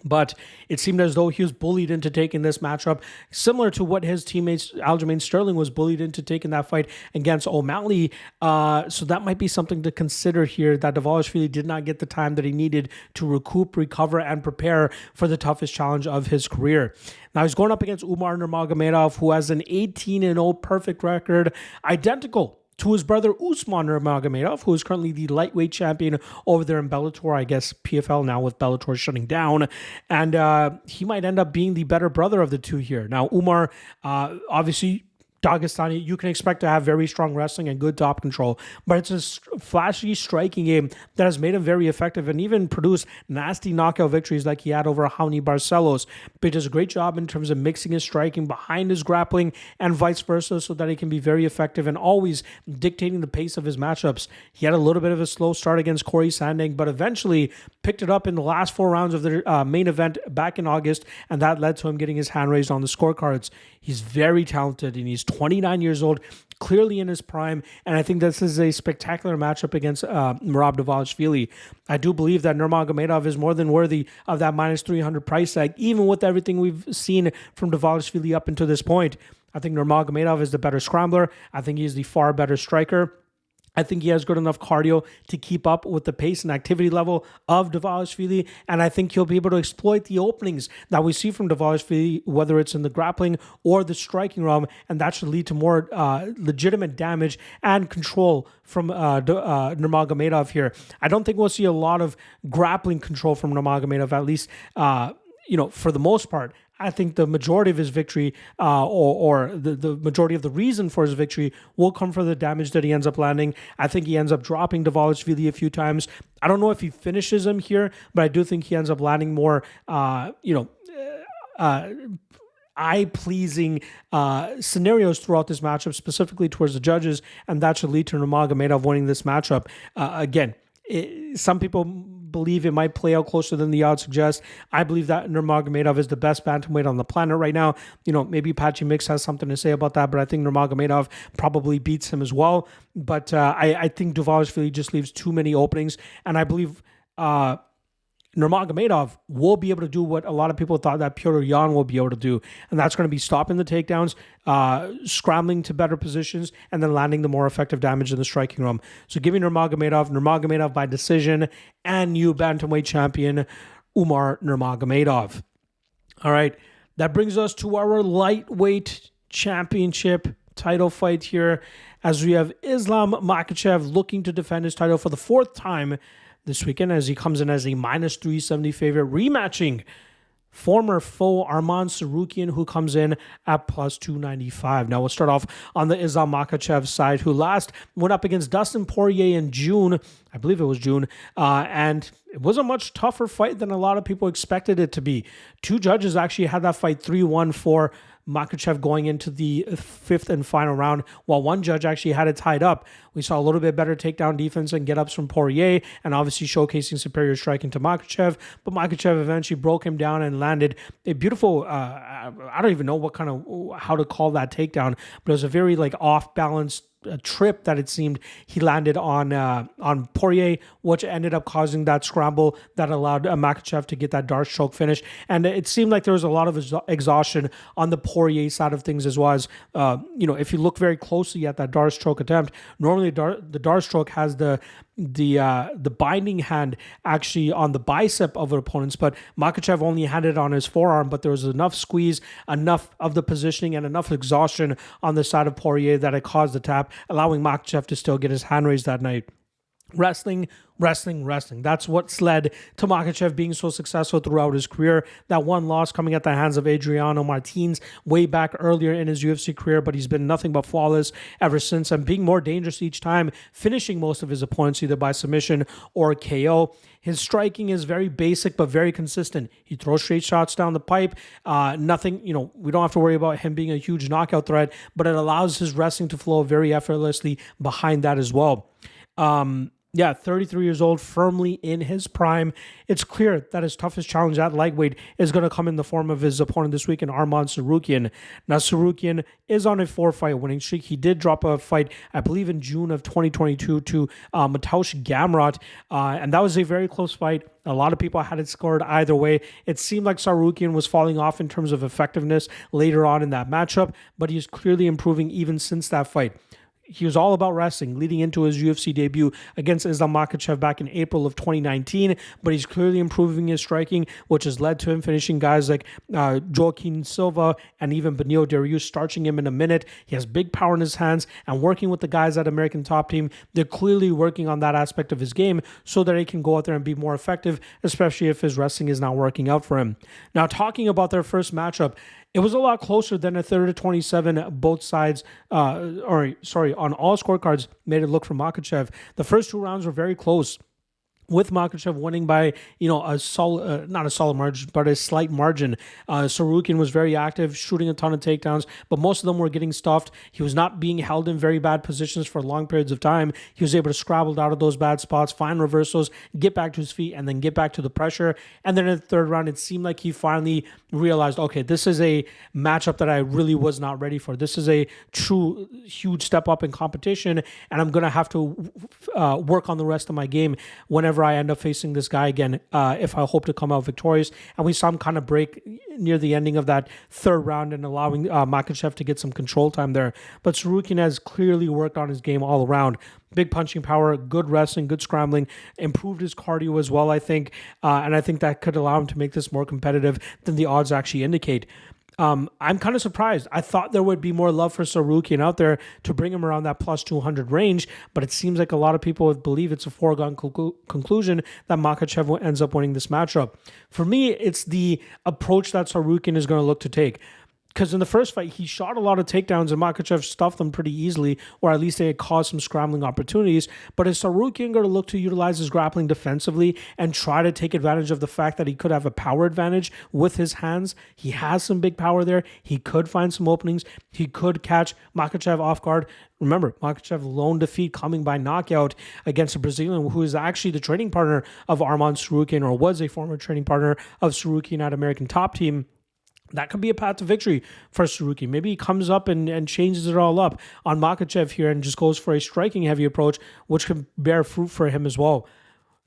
But it seemed as though he was bullied into taking this matchup, similar to what his teammates Aljamain Sterling was bullied into taking that fight against O'Malley. So that might be something to consider here, that Dvalishvili did not get the time that he needed to recoup, recover, and prepare for the toughest challenge of his career. Now he's going up against Umar Nurmagomedov, who has an 18-0 perfect record, identical to his brother Usman Nurmagomedov, who is currently the lightweight champion over there in Bellator, I guess PFL now with Bellator shutting down. And he might end up being the better brother of the two here. Now, Umar, obviously, Dagestani, you can expect to have very strong wrestling and good top control, but it's a flashy striking game that has made him very effective and even produced nasty knockout victories like he had over Raoni Barcelos. But he does a great job in terms of mixing his striking behind his grappling and vice versa, so that he can be very effective and always dictating the pace of his matchups. He had a little bit of a slow start against Corey Sanding, but eventually picked it up in the last 4 rounds of the main event back in August, and that led to him getting his hand raised on the scorecards. He's very talented, and he's 29 years old, clearly in his prime, and I think this is a spectacular matchup against Merab Dvalishvili. I do believe that Nurmagomedov is more than worthy of that minus 300 price tag, even with everything we've seen from Dvalishvili up until this point. I think Nurmagomedov is the better scrambler. I think he's the far better striker. I think he has good enough cardio to keep up with the pace and activity level of Dvalishvili, and I think he'll be able to exploit the openings that we see from Dvalishvili, whether it's in the grappling or the striking realm, and that should lead to more legitimate damage and control from Nurmagomedov here. I don't think we'll see a lot of grappling control from Nurmagomedov, at least for the most part. I think the majority of his victory or the majority of the reason for his victory will come from the damage that he ends up landing. I think he ends up dropping Dvalishvili a few times. I don't know if he finishes him here, but I do think he ends up landing more, eye-pleasing scenarios throughout this matchup, specifically towards the judges, and that should lead to Nurmagomedov winning this matchup. Some people believe it might play out closer than the odds suggest. I believe that Nurmagomedov is the best bantamweight on the planet right now. Maybe Patchy Mix has something to say about that, but I think Nurmagomedov probably beats him as well. But I think Dvalishvili just leaves too many openings, and I believe Nurmagomedov will be able to do what a lot of people thought that Petr Yan will be able to do, and that's going to be stopping the takedowns, scrambling to better positions, and then landing the more effective damage in the striking realm. So giving Nurmagomedov by decision, and new bantamweight champion Umar Nurmagomedov. All right, that brings us to our lightweight championship title fight here, as we have Islam Makhachev looking to defend his title for the 4th time this weekend, as he comes in as a minus 370 favorite, rematching former foe Arman Tsarukyan, who comes in at plus 295. Now we'll start off on the Islam Makhachev side, who last went up against Dustin Poirier in June. I believe it was June. And it was a much tougher fight than a lot of people expected it to be. 2 judges actually had that fight 3-1 for Makhachev going into the 5th and final round, while 1 judge actually had it tied up. We saw a little bit better takedown defense and get-ups from Poirier, and obviously showcasing superior striking to Makhachev, but Makhachev eventually broke him down and landed a beautiful, I don't even know how to call that takedown, but it was a very off-balance trip that it seemed he landed on Poirier, which ended up causing that scramble that allowed Makhachev to get that Darce choke finish. And it seemed like there was a lot of exhaustion on the Poirier side of things as well. As if you look very closely at that Darce choke attempt, normally the Darce choke has the binding hand actually on the bicep of an opponent's, but Makhachev only had it on his forearm, but there was enough squeeze, enough of the positioning, and enough exhaustion on the side of Poirier that it caused the tap, allowing Makhachev to still get his hand raised that night. Wrestling. That's what's led to Makhachev being so successful throughout his career. That 1 loss coming at the hands of Adriano Martins way back earlier in his UFC career, but he's been nothing but flawless ever since, and being more dangerous each time, finishing most of his opponents either by submission or KO. His striking is very basic but very consistent. He throws straight shots down the pipe. Nothing, we don't have to worry about him being a huge knockout threat, but it allows his wrestling to flow very effortlessly behind that as well. Yeah, 33 years old, firmly in his prime. It's clear that his toughest challenge at lightweight is going to come in the form of his opponent this week in Arman Tsarukyan. Now, Tsarukyan is on a 4-fight winning streak. He did drop a fight, I believe, in June of 2022 to Mateusz Gamrot, and that was a very close fight. A lot of people had it scored either way. It seemed like Tsarukyan was falling off in terms of effectiveness later on in that matchup, but he's clearly improving even since that fight. He was all about wrestling leading into his UFC debut against Islam Makhachev back in April of 2019, but he's clearly improving his striking, which has led to him finishing guys like Joaquin Silva and even Beneil Dariush, starching him in a minute. He has big power in his hands, and working with the guys at American Top Team, they're clearly working on that aspect of his game so that he can go out there and be more effective, especially if his wrestling is not working out for him. Now, talking about their first matchup, it was a lot closer than a 30-27. Both sides, on all scorecards, made it look for Makhachev. The first 2 rounds were very close, with Makhachev winning by, a solid, not a solid margin, but a slight margin. Tsarukyan was very active, shooting a ton of takedowns, but most of them were getting stuffed. He was not being held in very bad positions for long periods of time. He was able to scrabble out of those bad spots, find reversals, get back to his feet, and then get back to the pressure. And then in the third round, it seemed like he finally realized, okay, this is a matchup that I really was not ready for. This is a true huge step up in competition, and I'm going to have to work on the rest of my game whenever I end up facing this guy again, if I hope to come out victorious. And we saw him kind of break near the ending of that third round and allowing Makhachev to get some control time there. But Tsarukyan has clearly worked on his game all around. Big punching power, good wrestling, good scrambling, improved his cardio as well, I think. And I think that could allow him to make this more competitive than the odds actually indicate. I'm kind of surprised. I thought there would be more love for Tsarukyan out there to bring him around that plus 200 range, but it seems like a lot of people believe it's a foregone conclusion that Makhachev ends up winning this matchup. For me, it's the approach that Tsarukyan is going to look to take. Because in the first fight, he shot a lot of takedowns and Makhachev stuffed them pretty easily, or at least they had caused some scrambling opportunities. But is Tsarukyan going to look to utilize his grappling defensively and try to take advantage of the fact that he could have a power advantage with his hands? He has some big power there. He could find some openings. He could catch Makhachev off guard. Remember, Makhachev lone defeat coming by knockout against a Brazilian who is actually the training partner of Arman Tsarukyan, or was a former training partner of Tsarukyan at American Top Team. That could be a path to victory for Tsarukyan. Maybe he comes up and changes it all up on Makhachev here and just goes for a striking heavy approach, which can bear fruit for him as well.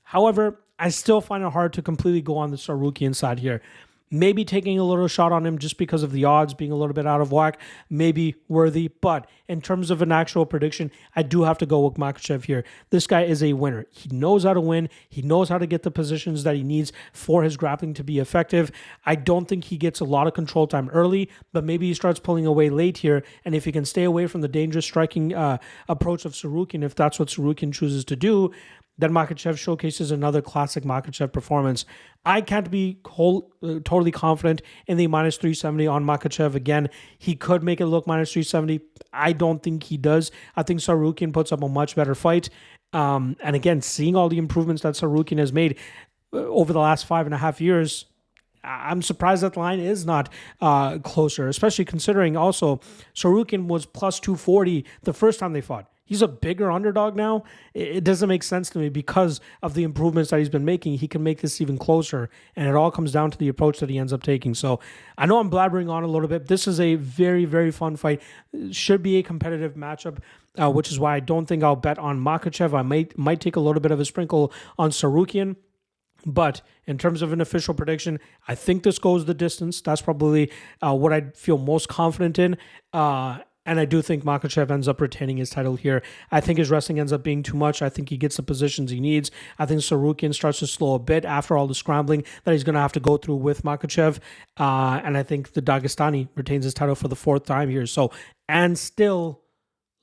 However, I still find it hard to completely go on the Tsarukyan side here. Maybe taking a little shot on him just because of the odds being a little bit out of whack, maybe worthy. But in terms of an actual prediction, I do have to go with Makhachev here. This guy is a winner. He knows how to win. He knows how to get the positions that he needs for his grappling to be effective. I don't think he gets a lot of control time early, but maybe he starts pulling away late here. And if he can stay away from the dangerous striking approach of Tsarukyan, if that's what Tsarukyan chooses to do, then Makhachev showcases another classic Makhachev performance. I can't be totally confident in the minus 370 on Makhachev. Again, he could make it look minus 370. I don't think he does. I think Tsarukyan puts up a much better fight. And again, seeing all the improvements that Tsarukyan has made over the last 5.5 years, I'm surprised that the line is not closer, especially considering also Tsarukyan was plus 240 the first time they fought. He's a bigger underdog now. It doesn't make sense to me because of the improvements that he's been making. He can make this even closer, and it all comes down to the approach that he ends up taking. So I know I'm blabbering on a little bit. This is a very, very fun fight. It should be a competitive matchup, which is why I don't think I'll bet on Makhachev. I might take a little bit of a sprinkle on Tsarukyan. But in terms of an official prediction, I think this goes the distance. That's probably what I feel most confident in. And I do think Makhachev ends up retaining his title here. I think his wrestling ends up being too much. I think he gets the positions he needs. I think Tsarukyan starts to slow a bit after all the scrambling that he's going to have to go through with Makhachev. And I think the Dagestani retains his title for the 4th time here. So, and still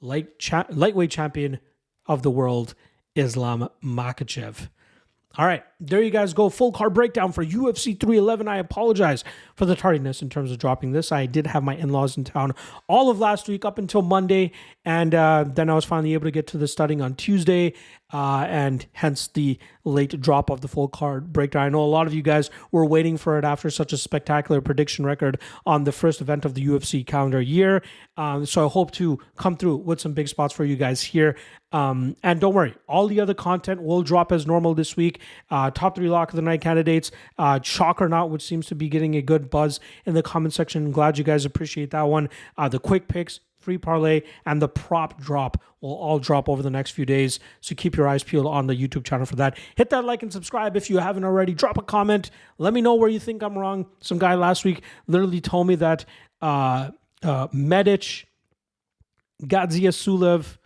lightweight champion of the world, Islam Makhachev. All right, there you guys go. Full card breakdown for UFC 311. I apologize for the tardiness in terms of dropping this. I did have my in-laws in town all of last week up until Monday, and then I was finally able to get to the studying on Tuesday, and hence the late drop of the full card breakdown. I know a lot of you guys were waiting for it after such a spectacular prediction record on the first event of the UFC calendar year, so I hope to come through with some big spots for you guys here. And don't worry, all the other content will drop as normal this week. Top 3 lock of the night candidates, chalk or not, which seems to be getting a good buzz in the comment section. I'm glad you guys appreciate that one. The quick picks, free parlay, and the prop drop will all drop over the next few days. So keep your eyes peeled on the YouTube channel for that. Hit that like and subscribe if you haven't already. Drop a comment. Let me know where you think I'm wrong. Some guy last week literally told me that Medic, Gaziasulev,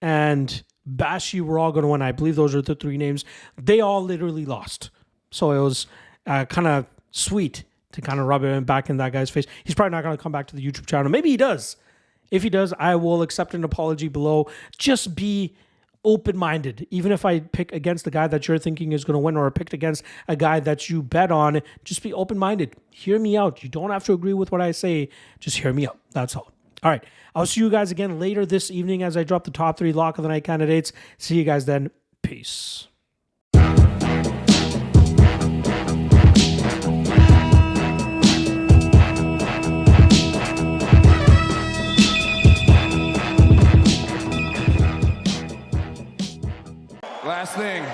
and Bashi were all going to win. I believe those are the 3 names. They all literally lost. So it was kind of sweet to kind of rub it back in that guy's face. He's probably not going to come back to the YouTube channel. Maybe he does. If he does, I will accept an apology below. Just be open-minded. Even if I pick against the guy that you're thinking is going to win, or picked against a guy that you bet on, just be open-minded. Hear me out. You don't have to agree with what I say. Just hear me out. That's all. All right. I'll see you guys again later this evening as I drop the top 3 lock of the night candidates. See you guys then. Peace. Last thing.